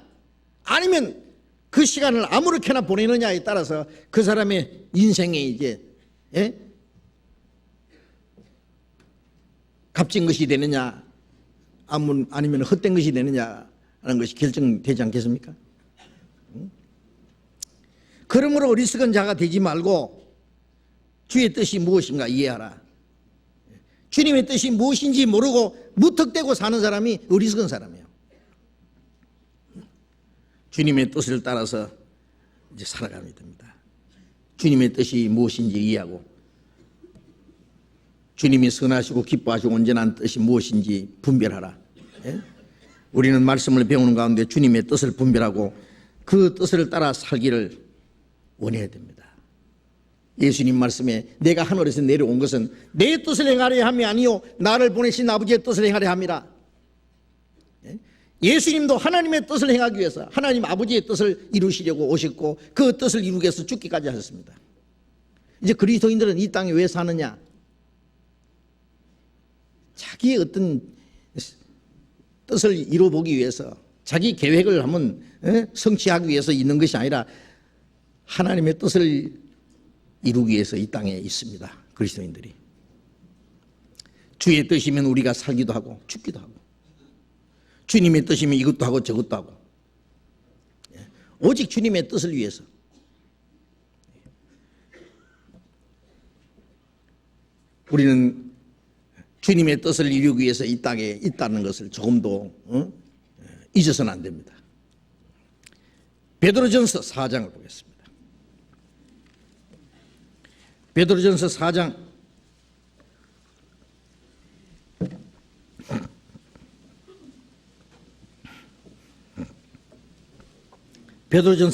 아니면 그 시간을 아무렇게나 보내느냐에 따라서 그 사람의 인생에 이제 값진 것이 되느냐, 아니면 헛된 것이 되느냐라는 것이 결정되지 않겠습니까? 그러므로 어리석은 자가 되지 말고 주의 뜻이 무엇인가 이해하라. 주님의 뜻이 무엇인지 모르고 무턱대고 사는 사람이 어리석은 사람이에요. 주님의 뜻을 따라서 이제 살아가면 됩니다. 주님의 뜻이 무엇인지 이해하고, 주님이 선하시고 기뻐하시고 온전한 뜻이 무엇인지 분별하라. 예? 우리는 말씀을 배우는 가운데 주님의 뜻을 분별하고 그 뜻을 따라 살기를 원해야 됩니다. 예수님 말씀에 내가 하늘에서 내려온 것은 내 뜻을 행하려 함이 아니요 나를 보내신 아버지의 뜻을 행하려 함이라. 예수님도 하나님의 뜻을 행하기 위해서 하나님 아버지의 뜻을 이루시려고 오셨고 그 뜻을 이루기 위해서 죽기까지 하셨습니다. 이제 그리스도인들은 이 땅에 왜 사느냐? 자기의 어떤 뜻을 이루어보기 위해서, 자기 계획을 한번 성취하기 위해서 있는 것이 아니라 하나님의 뜻을 이루기 위해서 이 땅에 있습니다. 그리스도인들이. 주의 뜻이면 우리가 살기도 하고 죽기도 하고, 주님의 뜻이면 이것도 하고 저것도 하고, 오직 주님의 뜻을 위해서. 우리는 주님의 뜻을 이루기 위해서 이 땅에 있다는 것을 조금도 잊어서는 안 됩니다. 베드로전서 4장을 보겠습니다. 베드로전서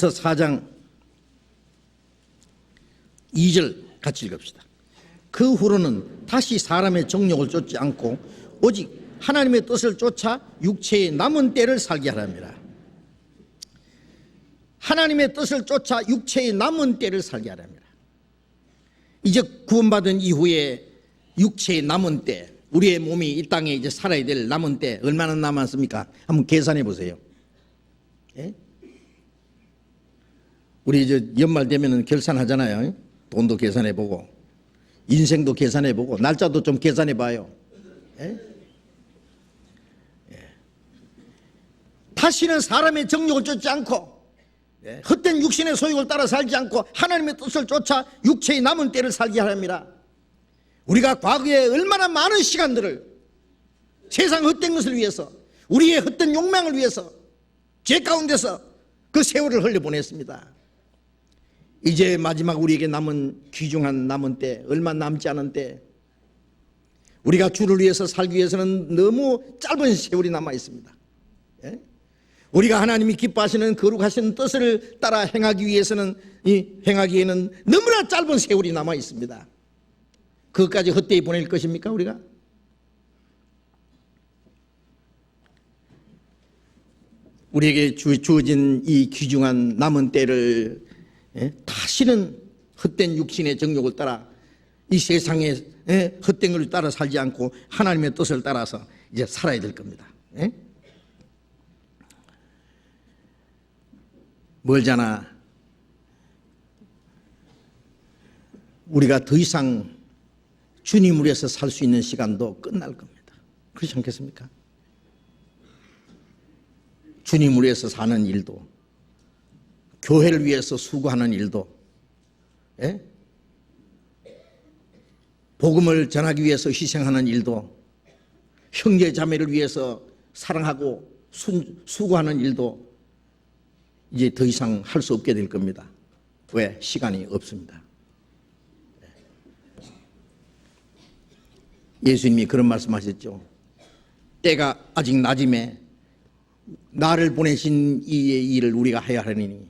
4장 2절 같이 읽읍시다. 그 후로는 다시 사람의 정욕을 쫓지 않고 오직 하나님의 뜻을 쫓아 육체의 남은 때를 살게 하랍니다. 하나님의 뜻을 쫓아 육체의 남은 때를 살게 하랍니다. 이제 구원받은 이후에 육체의 남은 때, 우리의 몸이 이 땅에 이제 살아야 될 남은 때 얼마나 남았습니까? 한번 계산해 보세요. 예? 우리 이제 연말 되면은 결산하잖아요. 돈도 계산해 보고, 인생도 계산해 보고, 날짜도 좀 계산해 봐요. 예? 예. 다시는 사람의 정욕을 쫓지 않고, 헛된 육신의 소욕을 따라 살지 않고 하나님의 뜻을 쫓아 육체의 남은 때를 살게 하랍니다. 우리가 과거에 얼마나 많은 시간들을 세상 헛된 것을 위해서, 우리의 헛된 욕망을 위해서 죄 가운데서 그 세월을 흘려보냈습니다. 이제 마지막 우리에게 남은 귀중한 남은 때, 얼마 남지 않은 때, 우리가 주를 위해서 살기 위해서는 너무 짧은 세월이 남아 있습니다. 예? 우리가 하나님이 기뻐하시는 거룩하신 뜻을 따라 행하기 위해서는, 행하기에는 너무나 짧은 세월이 남아 있습니다. 그것까지 헛되이 보낼 것입니까, 우리가? 우리에게 주어진 이 귀중한 남은 때를 다시는 헛된 육신의 정욕을 따라 이 세상에 헛된 것을 따라 살지 않고 하나님의 뜻을 따라서 이제 살아야 될 겁니다. 멀잖아. 우리가 더 이상 주님을 위해서 살 수 있는 시간도 끝날 겁니다. 그렇지 않겠습니까? 주님을 위해서 사는 일도, 교회를 위해서 수고하는 일도, 복음을 전하기 위해서 희생하는 일도, 형제 자매를 위해서 사랑하고 수고하는 일도 이제 더 이상 할 수 없게 될 겁니다. 왜? 시간이 없습니다. 예수님이 그런 말씀하셨죠. 때가 아직 낮임에 나를 보내신 이의 일을 우리가 해야 하리니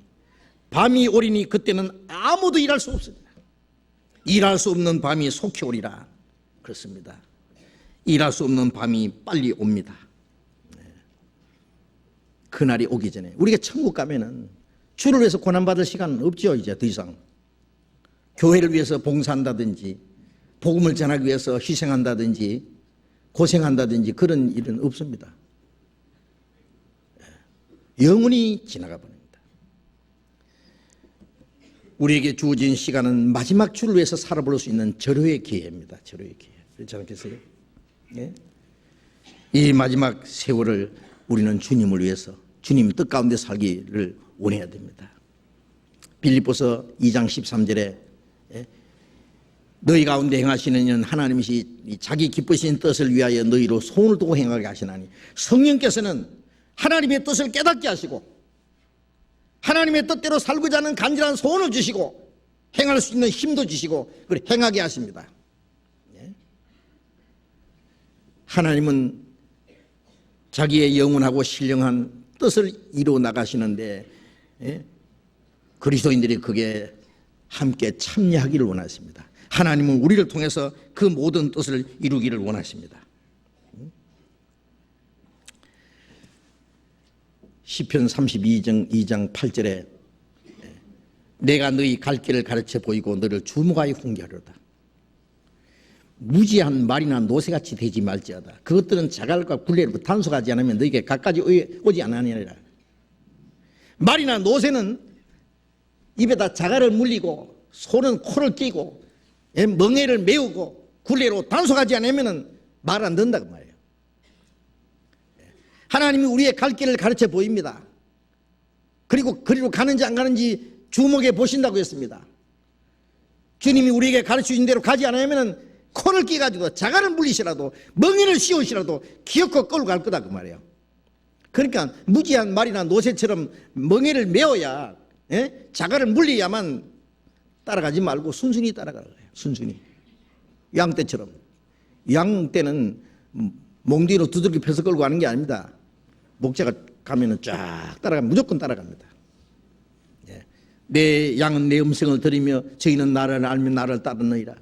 밤이 오리니 그때는 아무도 일할 수 없습니다. 일할 수 없는 밤이 속히 오리라. 그렇습니다. 일할 수 없는 밤이 빨리 옵니다. 그날이 오기 전에 우리가 천국 가면은 주를 위해서 고난받을 시간은 없죠. 이제 더 이상 교회를 위해서 봉사한다든지 복음을 전하기 위해서 희생한다든지 고생한다든지 그런 일은 없습니다. 영원히 지나가 버립니다. 우리에게 주어진 시간은 마지막 주를 위해서 살아볼 수 있는 절호의 기회입니다. 절호의 기회. 그렇지 않겠어요? 예? 이 마지막 세월을 우리는 주님을 위해서, 주님 뜻 가운데 살기를 원해야 됩니다. 빌립보서 2장 13절에 너희 가운데 행하시는 이는 하나님이시 자기 기쁘신 뜻을 위하여 너희로 손을 두고 행하게 하시나니, 성령께서는 하나님의 뜻을 깨닫게 하시고 하나님의 뜻대로 살고자 하는 간절한 소원을 주시고 행할 수 있는 힘도 주시고 그걸 행하게 하십니다. 하나님은 자기의 영원하고 신령한 뜻을 이루어 나가시는데 그리스도인들이 그게 함께 참여하기를 원하십니다. 하나님은 우리를 통해서 그 모든 뜻을 이루기를 원하십니다. 시편 32장 8절에 내가 너희 갈 길을 가르쳐 보이고 너를 주목하여 훈계하려다. 무지한 말이나 노새같이 되지 말지어다. 그것들은 자갈과 굴레로 단속하지 않으면 너희에게 가까이 오지 않으리라. 말이나 노새는 입에다 자갈을 물리고 소는 코를 끼고 멍에를 메우고 굴레로 단속하지 않으면 말 안 듣는다고 말이에요. 하나님이 우리의 갈 길을 가르쳐 보입니다. 그리고 그리로 가는지 안 가는지 주목해 보신다고 했습니다. 주님이 우리에게 가르쳐 주신 대로 가지 않으면 코를 끼가지고 자갈을 물리시라도 멍에를 씌우시라도 기어코 끌고 갈 거다 그 말이에요. 그러니까 무지한 말이나 노새처럼 멍에를 메어야 자갈을 물려야만 따라가지 말고 순순히 따라가라 그래요. 순순히 양떼처럼. 양떼는 몽 뒤로 두들겨 펴서 끌고 가는 게 아닙니다. 목자가 가면은 쫙 따라가면 무조건 따라갑니다. 내 양은 내 음성을 들으며 저희는 나를 알면 나를 따르느니라.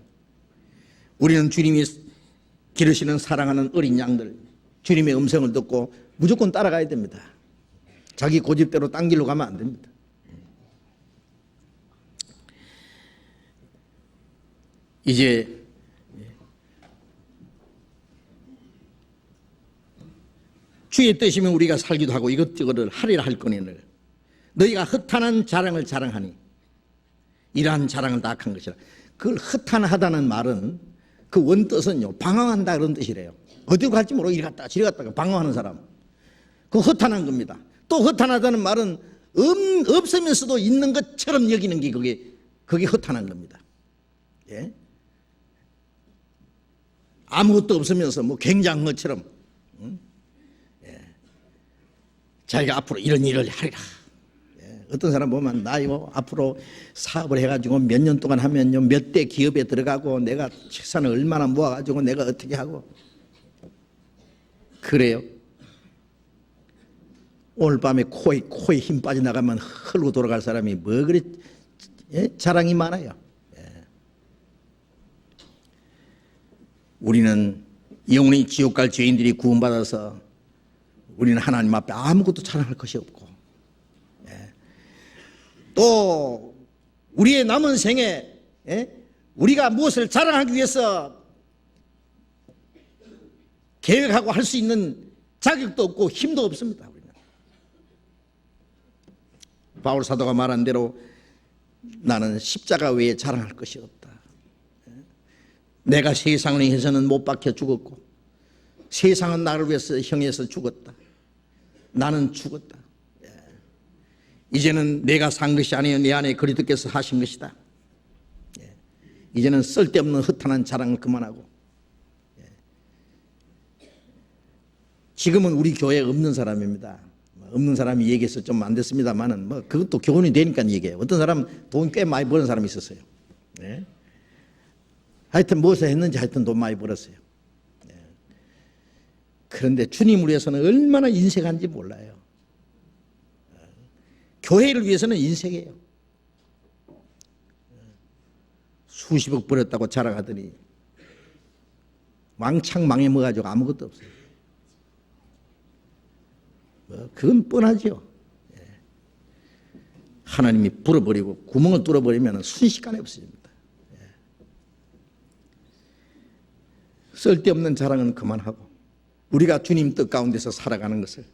우리는 주님이 기르시는 사랑하는 어린 양들, 주님의 음성을 듣고 무조건 따라가야 됩니다. 자기 고집대로 딴 길로 가면 안 됩니다. 이제 주의 뜻이면 우리가 살기도 하고 이것저것을 하리라 할 거니를 너희가 허탄한 자랑을 자랑하니 이러한 자랑을 다 악한 것이라. 그걸 허탄하다는 말은 그 원뜻은요 방황한다 그런 뜻이래요. 어디로 갈지 모르고 이리 갔다가 저리 갔다가 방황하는 사람, 그 허탄한 겁니다. 또 허탄하다는 말은 없으면서도 있는 것처럼 여기는 게 그게 허탄한 겁니다. 예? 아무것도 없으면서 뭐 굉장한 것처럼 자기가 앞으로 이런 일을 하리라. 어떤 사람 보면 나 이거 앞으로 사업을 해가지고 몇 년 동안 하면요 몇 대 기업에 들어가고 내가 재산을 얼마나 모아가지고 내가 어떻게 하고 그래요. 오늘 밤에 코에 힘 빠져나가면 흘고 돌아갈 사람이 뭐 그리 자랑이 많아요. 우리는 영원히 지옥 갈 죄인들이 구원받아서 우리는 하나님 앞에 아무것도 자랑할 것이 없고 또 우리의 남은 생에 우리가 무엇을 자랑하기 위해서 계획하고 할 수 있는 자격도 없고 힘도 없습니다. 우리는. 바울 사도가 말한 대로 나는 십자가 외에 자랑할 것이 없다. 내가 세상을 위해서는 못 박혀 죽었고 세상은 나를 위해서 형에서 죽었다. 나는 죽었다. 이제는 내가 산 것이 아니요 내 안에 그리스도께서 하신 것이다. 이제는 쓸데없는 허탄한 자랑을 그만하고 지금은 우리 교회에 없는 사람입니다. 없는 사람이 얘기해서 좀 안 됐습니다만은 뭐 그것도 교훈이 되니까 얘기해요. 어떤 사람 돈 꽤 많이 버는 사람이 있었어요. 하여튼 무엇을 했는지 하여튼 돈 많이 벌었어요. 그런데 주님을 위해서는 얼마나 인색한지 몰라요. 교회를 위해서는 인색해요. 수십억 벌었다고 자랑하더니 왕창 망해먹어가지고 아무것도 없어요. 그건 뻔하죠. 하나님이 불어버리고 구멍을 뚫어버리면 순식간에 없어집니다. 쓸데없는 자랑은 그만하고 우리가 주님 뜻 가운데서 살아가는 것을,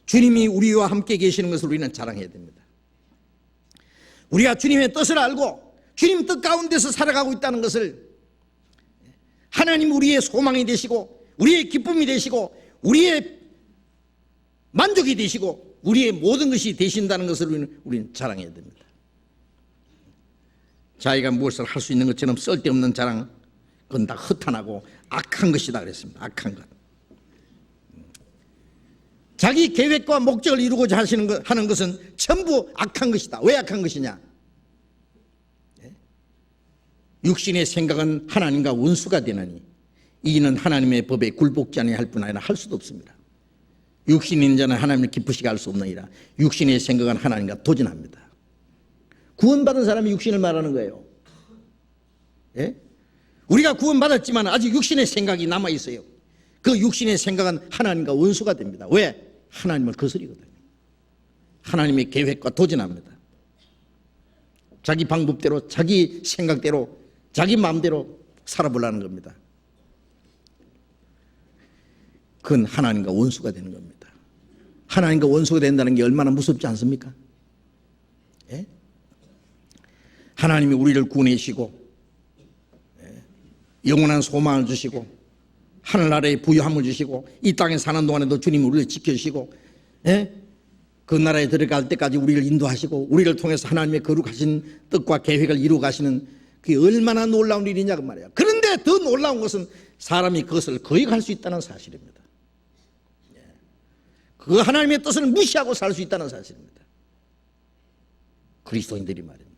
주님이 우리와 함께 계시는 것을 우리는 자랑해야 됩니다. 우리가 주님의 뜻을 알고 주님 뜻 가운데서 살아가고 있다는 것을, 하나님 우리의 소망이 되시고 우리의 기쁨이 되시고 우리의 만족이 되시고 우리의 모든 것이 되신다는 것을 우리는 자랑해야 됩니다. 자기가 무엇을 할 수 있는 것처럼 쓸데없는 자랑, 그건 다 허탄하고 악한 것이다 그랬습니다. 악한 것. 자기 계획과 목적을 이루고자 하는 것은 전부 악한 것이다. 왜 악한 것이냐? 육신의 생각은 하나님과 원수가 되나니 이는 하나님의 법에 굴복지 아니할 뿐 아니라 할 수도 없습니다. 육신이 있는 자는 하나님을 기쁘시게 할 수 없느니라. 육신의 생각은 하나님과 도전합니다. 구원받은 사람이 육신을 말하는 거예요. 예? 우리가 구원받았지만 아직 육신의 생각이 남아있어요. 그 육신의 생각은 하나님과 원수가 됩니다. 왜? 하나님을 거스리거든요. 하나님의 계획과 도전합니다. 자기 방법대로, 자기 생각대로, 자기 마음대로 살아보려는 겁니다. 그건 하나님과 원수가 되는 겁니다. 하나님과 원수가 된다는 게 얼마나 무섭지 않습니까? 예? 하나님이 우리를 구원해주시고 영원한 소망을 주시고 하늘나라에 부유함을 주시고 이 땅에 사는 동안에도 주님이 우리를 지켜주시고 그 나라에 들어갈 때까지 우리를 인도하시고 우리를 통해서 하나님의 거룩하신 뜻과 계획을 이루어 가시는 그게 얼마나 놀라운 일이냐 그 말이에요. 그런데 더 놀라운 것은 사람이 그것을 거역할 수 있다는 사실입니다. 그 하나님의 뜻을 무시하고 살 수 있다는 사실입니다. 그리스도인들이 말입니다.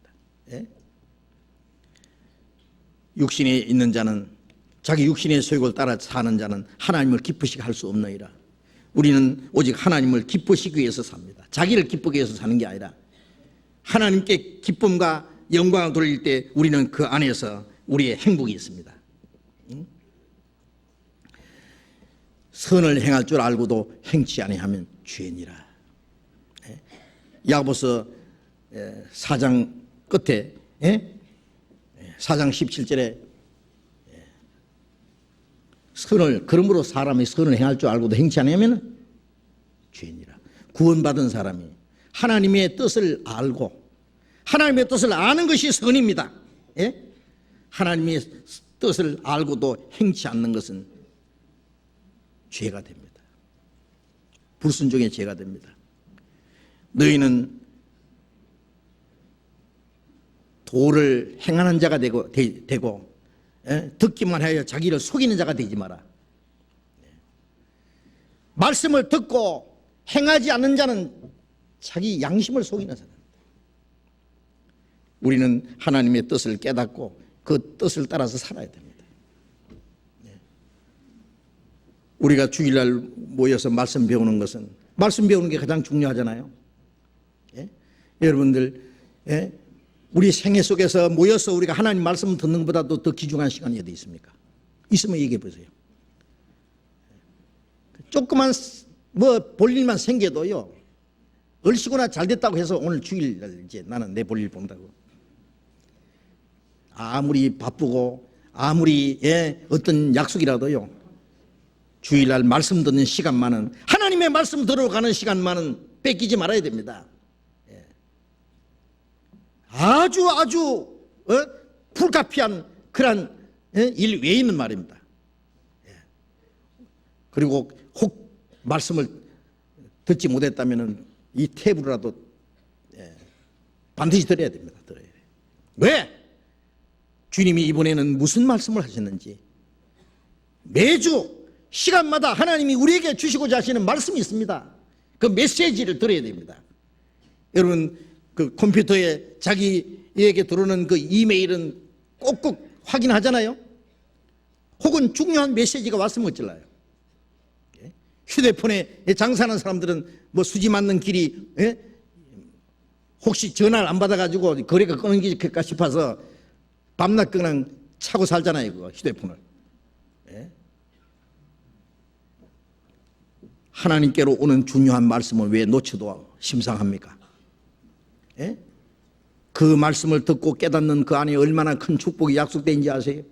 육신에 있는 자는, 자기 육신의 소욕을 따라 사는 자는 하나님을 기쁘시게 할 수 없느니라. 우리는 오직 하나님을 기쁘시기 위해서 삽니다. 자기를 기쁘게 위해서 사는 게 아니라 하나님께 기쁨과 영광을 돌릴 때 우리는 그 안에서 우리의 행복이 있습니다. 선을 행할 줄 알고도 행치 아니하면 죄니라. 야고보서 4장 끝에 4장 17절에 선을, 그러므로 사람이 선을 행할 줄 알고도 행치 아니하면 죄니라. 구원받은 사람이 하나님의 뜻을 알고 하나님의 뜻을 아는 것이 선입니다. 하나님의 뜻을 알고도 행치 않는 것은 죄가 됩니다. 불순종의 죄가 됩니다. 너희는 도를 행하는 자가 되고 듣기만 하여 자기를 속이는 자가 되지 마라. 말씀을 듣고 행하지 않는 자는 자기 양심을 속이는 사람입니다. 우리는 하나님의 뜻을 깨닫고 그 뜻을 따라서 살아야 됩니다. 우리가 주일날 모여서 말씀 배우는 것은, 말씀 배우는 게 가장 중요하잖아요. 여러분들 우리 생애 속에서 모여서 우리가 하나님 말씀 듣는 것보다도 더 귀중한 시간이 어디 있습니까? 있으면 얘기해 보세요. 조그만 볼일만 생겨도요, 얼씨구나 잘 됐다고 해서 오늘 주일날 이제 나는 내 볼일 본다고. 아무리 바쁘고 아무리 어떤 약속이라도요, 주일날 말씀 듣는 시간만은, 하나님의 말씀 들어가는 시간만은 뺏기지 말아야 됩니다. 아주 불가피한 그런 일 외에는 말입니다. 그리고 혹 말씀을 듣지 못했다면 이 탭으로라도 반드시 들어야 됩니다. 들어야 돼요. 왜? 주님이 이번에는 무슨 말씀을 하셨는지, 매주 시간마다 하나님이 우리에게 주시고자 하시는 말씀이 있습니다. 그 메시지를 들어야 됩니다. 여러분, 그 컴퓨터에 자기에게 들어오는 그 이메일은 꼭꼭 확인하잖아요. 혹은 중요한 메시지가 왔으면 어쩔라요. 휴대폰에 장사하는 사람들은 뭐 수지 맞는 길이 혹시 전화를 안 받아가지고 거래가 끊길까 싶어서 밤낮 그냥 차고 살잖아요. 그거 휴대폰을. 하나님께로 오는 중요한 말씀을 왜 놓쳐도 심상합니까? 그 말씀을 듣고 깨닫는 그 안에 얼마나 큰 축복이 약속되어 있는지 아세요?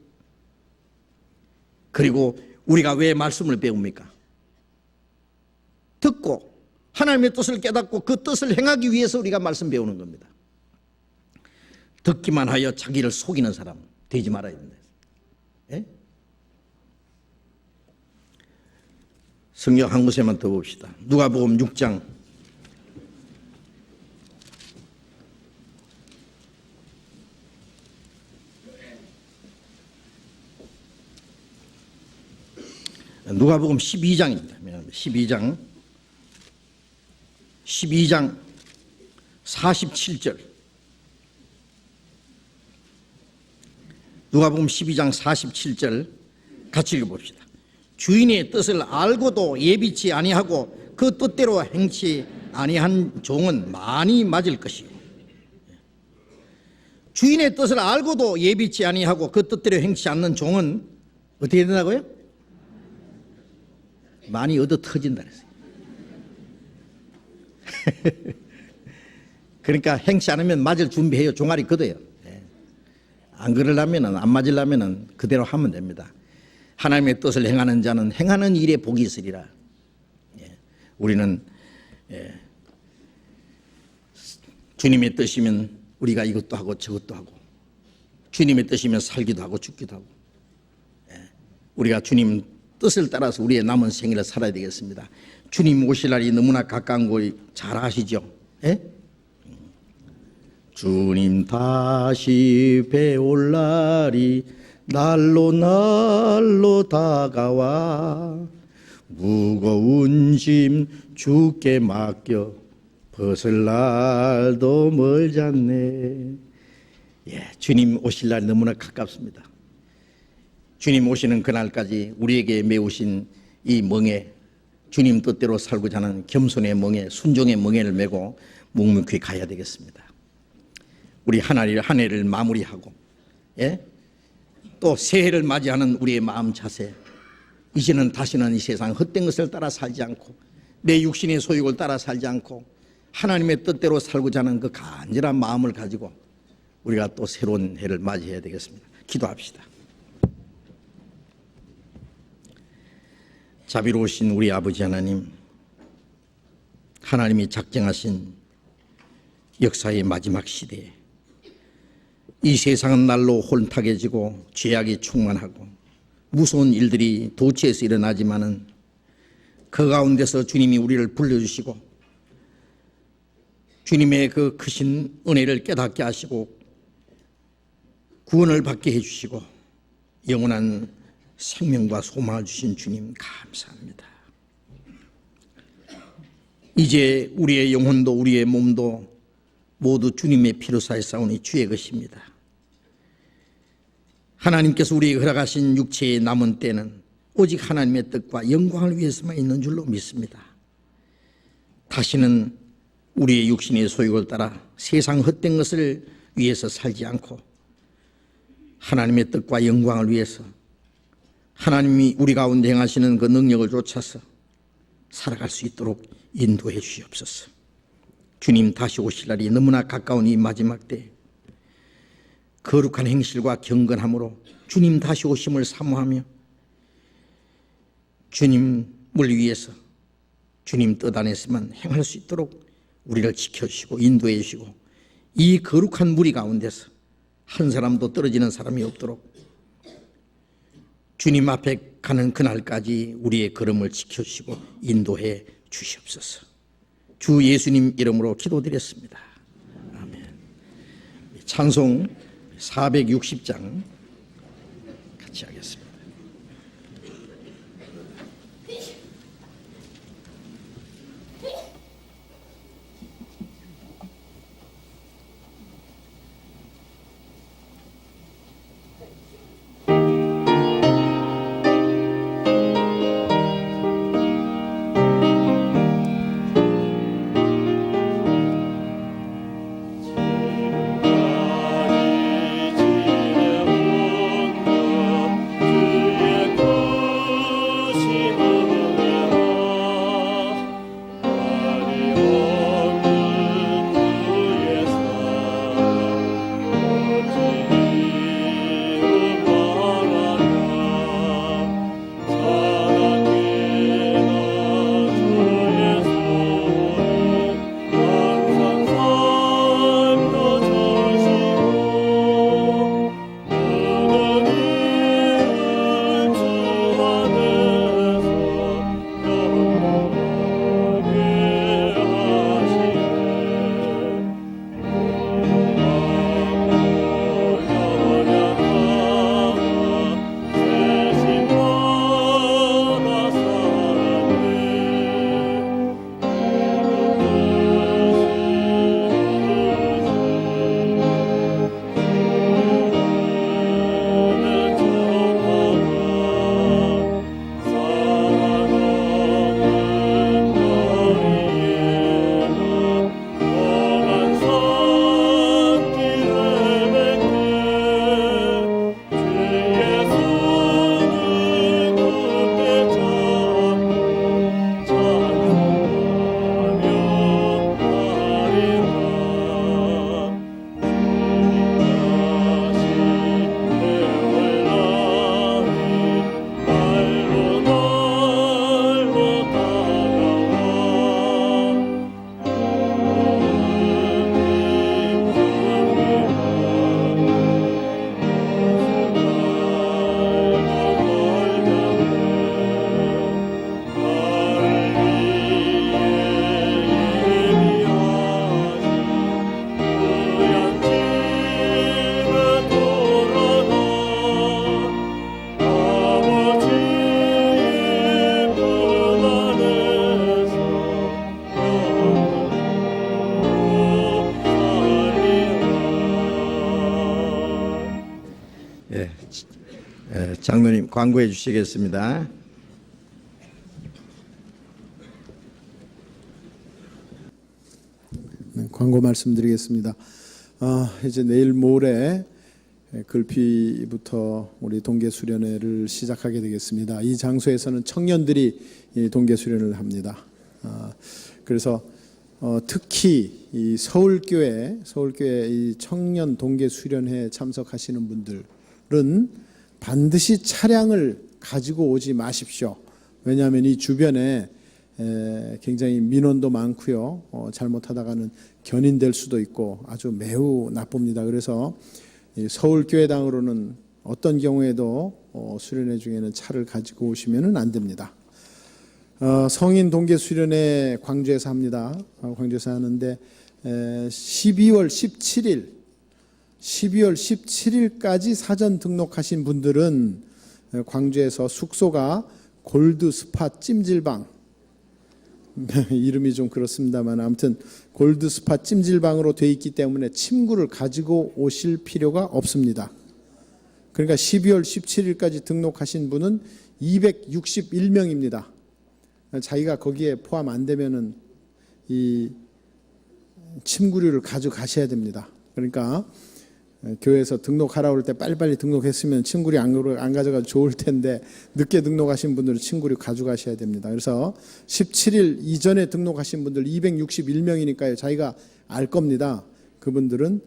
그리고 우리가 왜 말씀을 배웁니까? 듣고 하나님의 뜻을 깨닫고 그 뜻을 행하기 위해서 우리가 말씀 배우는 겁니다. 듣기만 하여 자기를 속이는 사람 되지 말아야 된다. 성경 한 곳에만 더 봅시다. 누가복음 6장 누가복음 12장입니다. 12장 47절. 누가복음 12장 47절 같이 읽어봅시다. 주인의 뜻을 알고도 예비치 아니하고 그 뜻대로 행치 아니한 종은 많이 맞을 것이요. 주인의 뜻을 알고도 예비치 아니하고 그 뜻대로 행치 않는 종은 어떻게 된다고요? 많이 얻어 터진다 그랬어요. 그러니까 행치 않으면 맞을 준비해요. 종아리 걷어요. 안 그러려면은, 안 맞으려면은 그대로 하면 됩니다. 하나님의 뜻을 행하는 자는 행하는 일에 복이 있으리라. 우리는 주님의 뜻이면 우리가 이것도 하고 저것도 하고, 주님의 뜻이면 살기도 하고 죽기도 하고, 우리가 주님 뜻을 따라서 우리의 남은 생일을 살아야 되겠습니다. 주님 오실 날이 너무나 가까운 거 잘 아시죠? 주님 다시 배올 날이 날로 다가와 무거운 짐 주께 맡겨 벗을 날도 멀지 않네. 주님 오실 날 너무나 가깝습니다. 주님 오시는 그날까지 우리에게 메우신 이 멍에, 주님 뜻대로 살고자 하는 겸손의 멍에, 순종의 멍에를 메고 묵묵히 가야 되겠습니다. 우리 한 해를 마무리하고 또 새해를 맞이하는 우리의 마음 자세, 이제는 다시는 이 세상 헛된 것을 따라 살지 않고 내 육신의 소욕을 따라 살지 않고 하나님의 뜻대로 살고자 하는 그 간절한 마음을 가지고 우리가 또 새로운 해를 맞이해야 되겠습니다. 기도합시다. 자비로우신 우리 아버지 하나님, 하나님이 작정하신 역사의 마지막 시대에 이 세상은 날로 혼탁해지고 죄악이 충만하고 무서운 일들이 도처에서 일어나지만은 그 가운데서 주님이 우리를 불러주시고 주님의 그 크신 은혜를 깨닫게 하시고 구원을 받게 해주시고 영원한 생명과 소망을 주신 주님 감사합니다. 이제 우리의 영혼도 우리의 몸도 모두 주님의 피로 사했사오니 주의 것입니다. 하나님께서 우리에게 허락하신 육체의 남은 때는 오직 하나님의 뜻과 영광을 위해서만 있는 줄로 믿습니다. 다시는 우리의 육신의 소욕을 따라 세상 헛된 것을 위해서 살지 않고 하나님의 뜻과 영광을 위해서 하나님이 우리 가운데 행하시는 그 능력을 쫓아서 살아갈 수 있도록 인도해 주시옵소서. 주님 다시 오실 날이 너무나 가까운 이 마지막 때 거룩한 행실과 경건함으로 주님 다시 오심을 사모하며 주님을 위해서 주님 뜻 안에서만 행할 수 있도록 우리를 지켜주시고 인도해 주시고 이 거룩한 무리 가운데서 한 사람도 떨어지는 사람이 없도록 주님 앞에 가는 그날까지 우리의 걸음을 지켜주시고 인도해 주시옵소서. 주 예수님 이름으로 기도드렸습니다. 아멘. 찬송 460장 같이 하겠습니다. 장로님 광고해 주시겠습니다. 네, 광고 말씀드리겠습니다. 이제 내일 모레 글피부터 우리 동계 수련회를 시작하게 되겠습니다. 이 장소에서는 청년들이 이 동계 수련을 합니다. 그래서 특히 이 서울교회 이 청년 동계 수련회에 참석하시는 분들은 반드시 차량을 가지고 오지 마십시오. 왜냐하면 이 주변에 굉장히 민원도 많고요. 잘못하다가는 견인될 수도 있고 아주 매우 나쁩니다. 그래서 서울교회당으로는 어떤 경우에도 수련회 중에는 차를 가지고 오시면 안 됩니다. 성인 동계 수련회 광주에서 합니다. 광주에서 하는데 12월 17일까지 사전 등록하신 분들은 광주에서 숙소가 골드 스파 찜질방 이름이 좀 그렇습니다만 아무튼 골드 스파 찜질방으로 되어 있기 때문에 침구를 가지고 오실 필요가 없습니다. 그러니까 12월 17일까지 등록하신 분은 261명입니다. 자기가 거기에 포함 안 되면은 이 침구류를 가져가셔야 됩니다. 그러니까 교회에서 등록하라고 할 때 빨리빨리 등록했으면 침구류 안 가져가도 좋을 텐데 늦게 등록하신 분들은 침구류 가져가셔야 됩니다. 그래서 17일 이전에 등록하신 분들 261명이니까요. 자기가 알 겁니다. 그분들은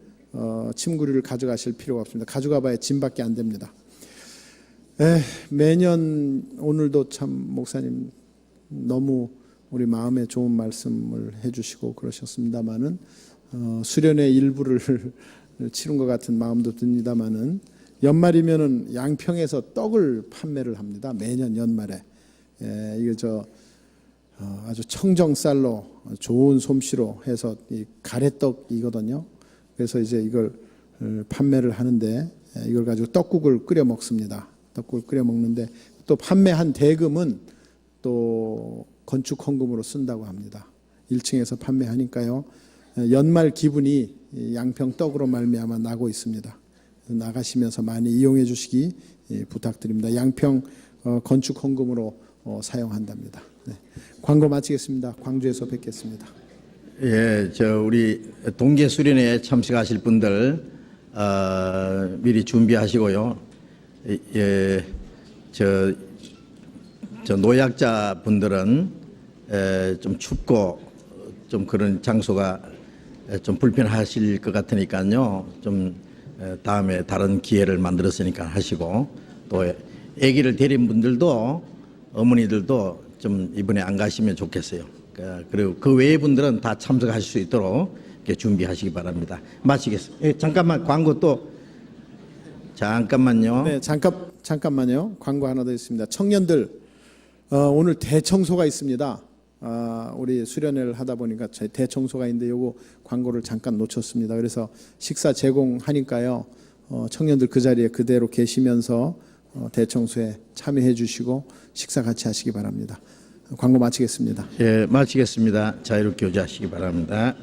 침구류를 가져가실 필요가 없습니다. 가져가 봐야 짐밖에 안 됩니다. 매년 오늘도 참 목사님 너무 우리 마음에 좋은 말씀을 해주시고 그러셨습니다마는 수련회 일부를 치른 것 같은 마음도 듭니다마는 연말이면은 양평에서 떡을 판매를 합니다. 매년 연말에 이거 아주 청정쌀로 좋은 솜씨로 해서 이 가래떡이거든요. 그래서 이제 이걸 판매를 하는데 이걸 가지고 떡국을 끓여 먹습니다. 떡국을 끓여 먹는데 또 판매한 대금은 또 건축 헌금으로 쓴다고 합니다. 1층에서 판매하니까요. 연말 기분이 양평 떡으로 말미암아 나고 있습니다. 나가시면서 많이 이용해 주시기 부탁드립니다. 양평 건축 헌금으로 사용한답니다. 네. 광고 마치겠습니다. 광주에서 뵙겠습니다. 예, 우리 동계 수련회에 참석하실 분들 미리 준비하시고요. 예, 저 노약자 분들은 좀 춥고 좀 그런 장소가 좀 불편하실 것 같으니까요. 좀 다음에 다른 기회를 만들었으니까 하시고 또 아기를 데린 분들도 어머니들도 좀 이번에 안 가시면 좋겠어요. 그리고 그 외의 분들은 다 참석하실 수 있도록 이렇게 준비하시기 바랍니다. 마치겠습니다. 예, 잠깐만 광고 또 잠깐만요. 네, 잠깐만요. 광고 하나 더 있습니다. 청년들 오늘 대청소가 있습니다. 우리 수련회를 하다 보니까 대청소가 있는데 요거 광고를 잠깐 놓쳤습니다. 그래서 식사 제공하니까요. 청년들 그 자리에 그대로 계시면서 대청소에 참여해 주시고 식사 같이 하시기 바랍니다. 광고 마치겠습니다. 예, 마치겠습니다. 자유롭게 교제하시기 바랍니다.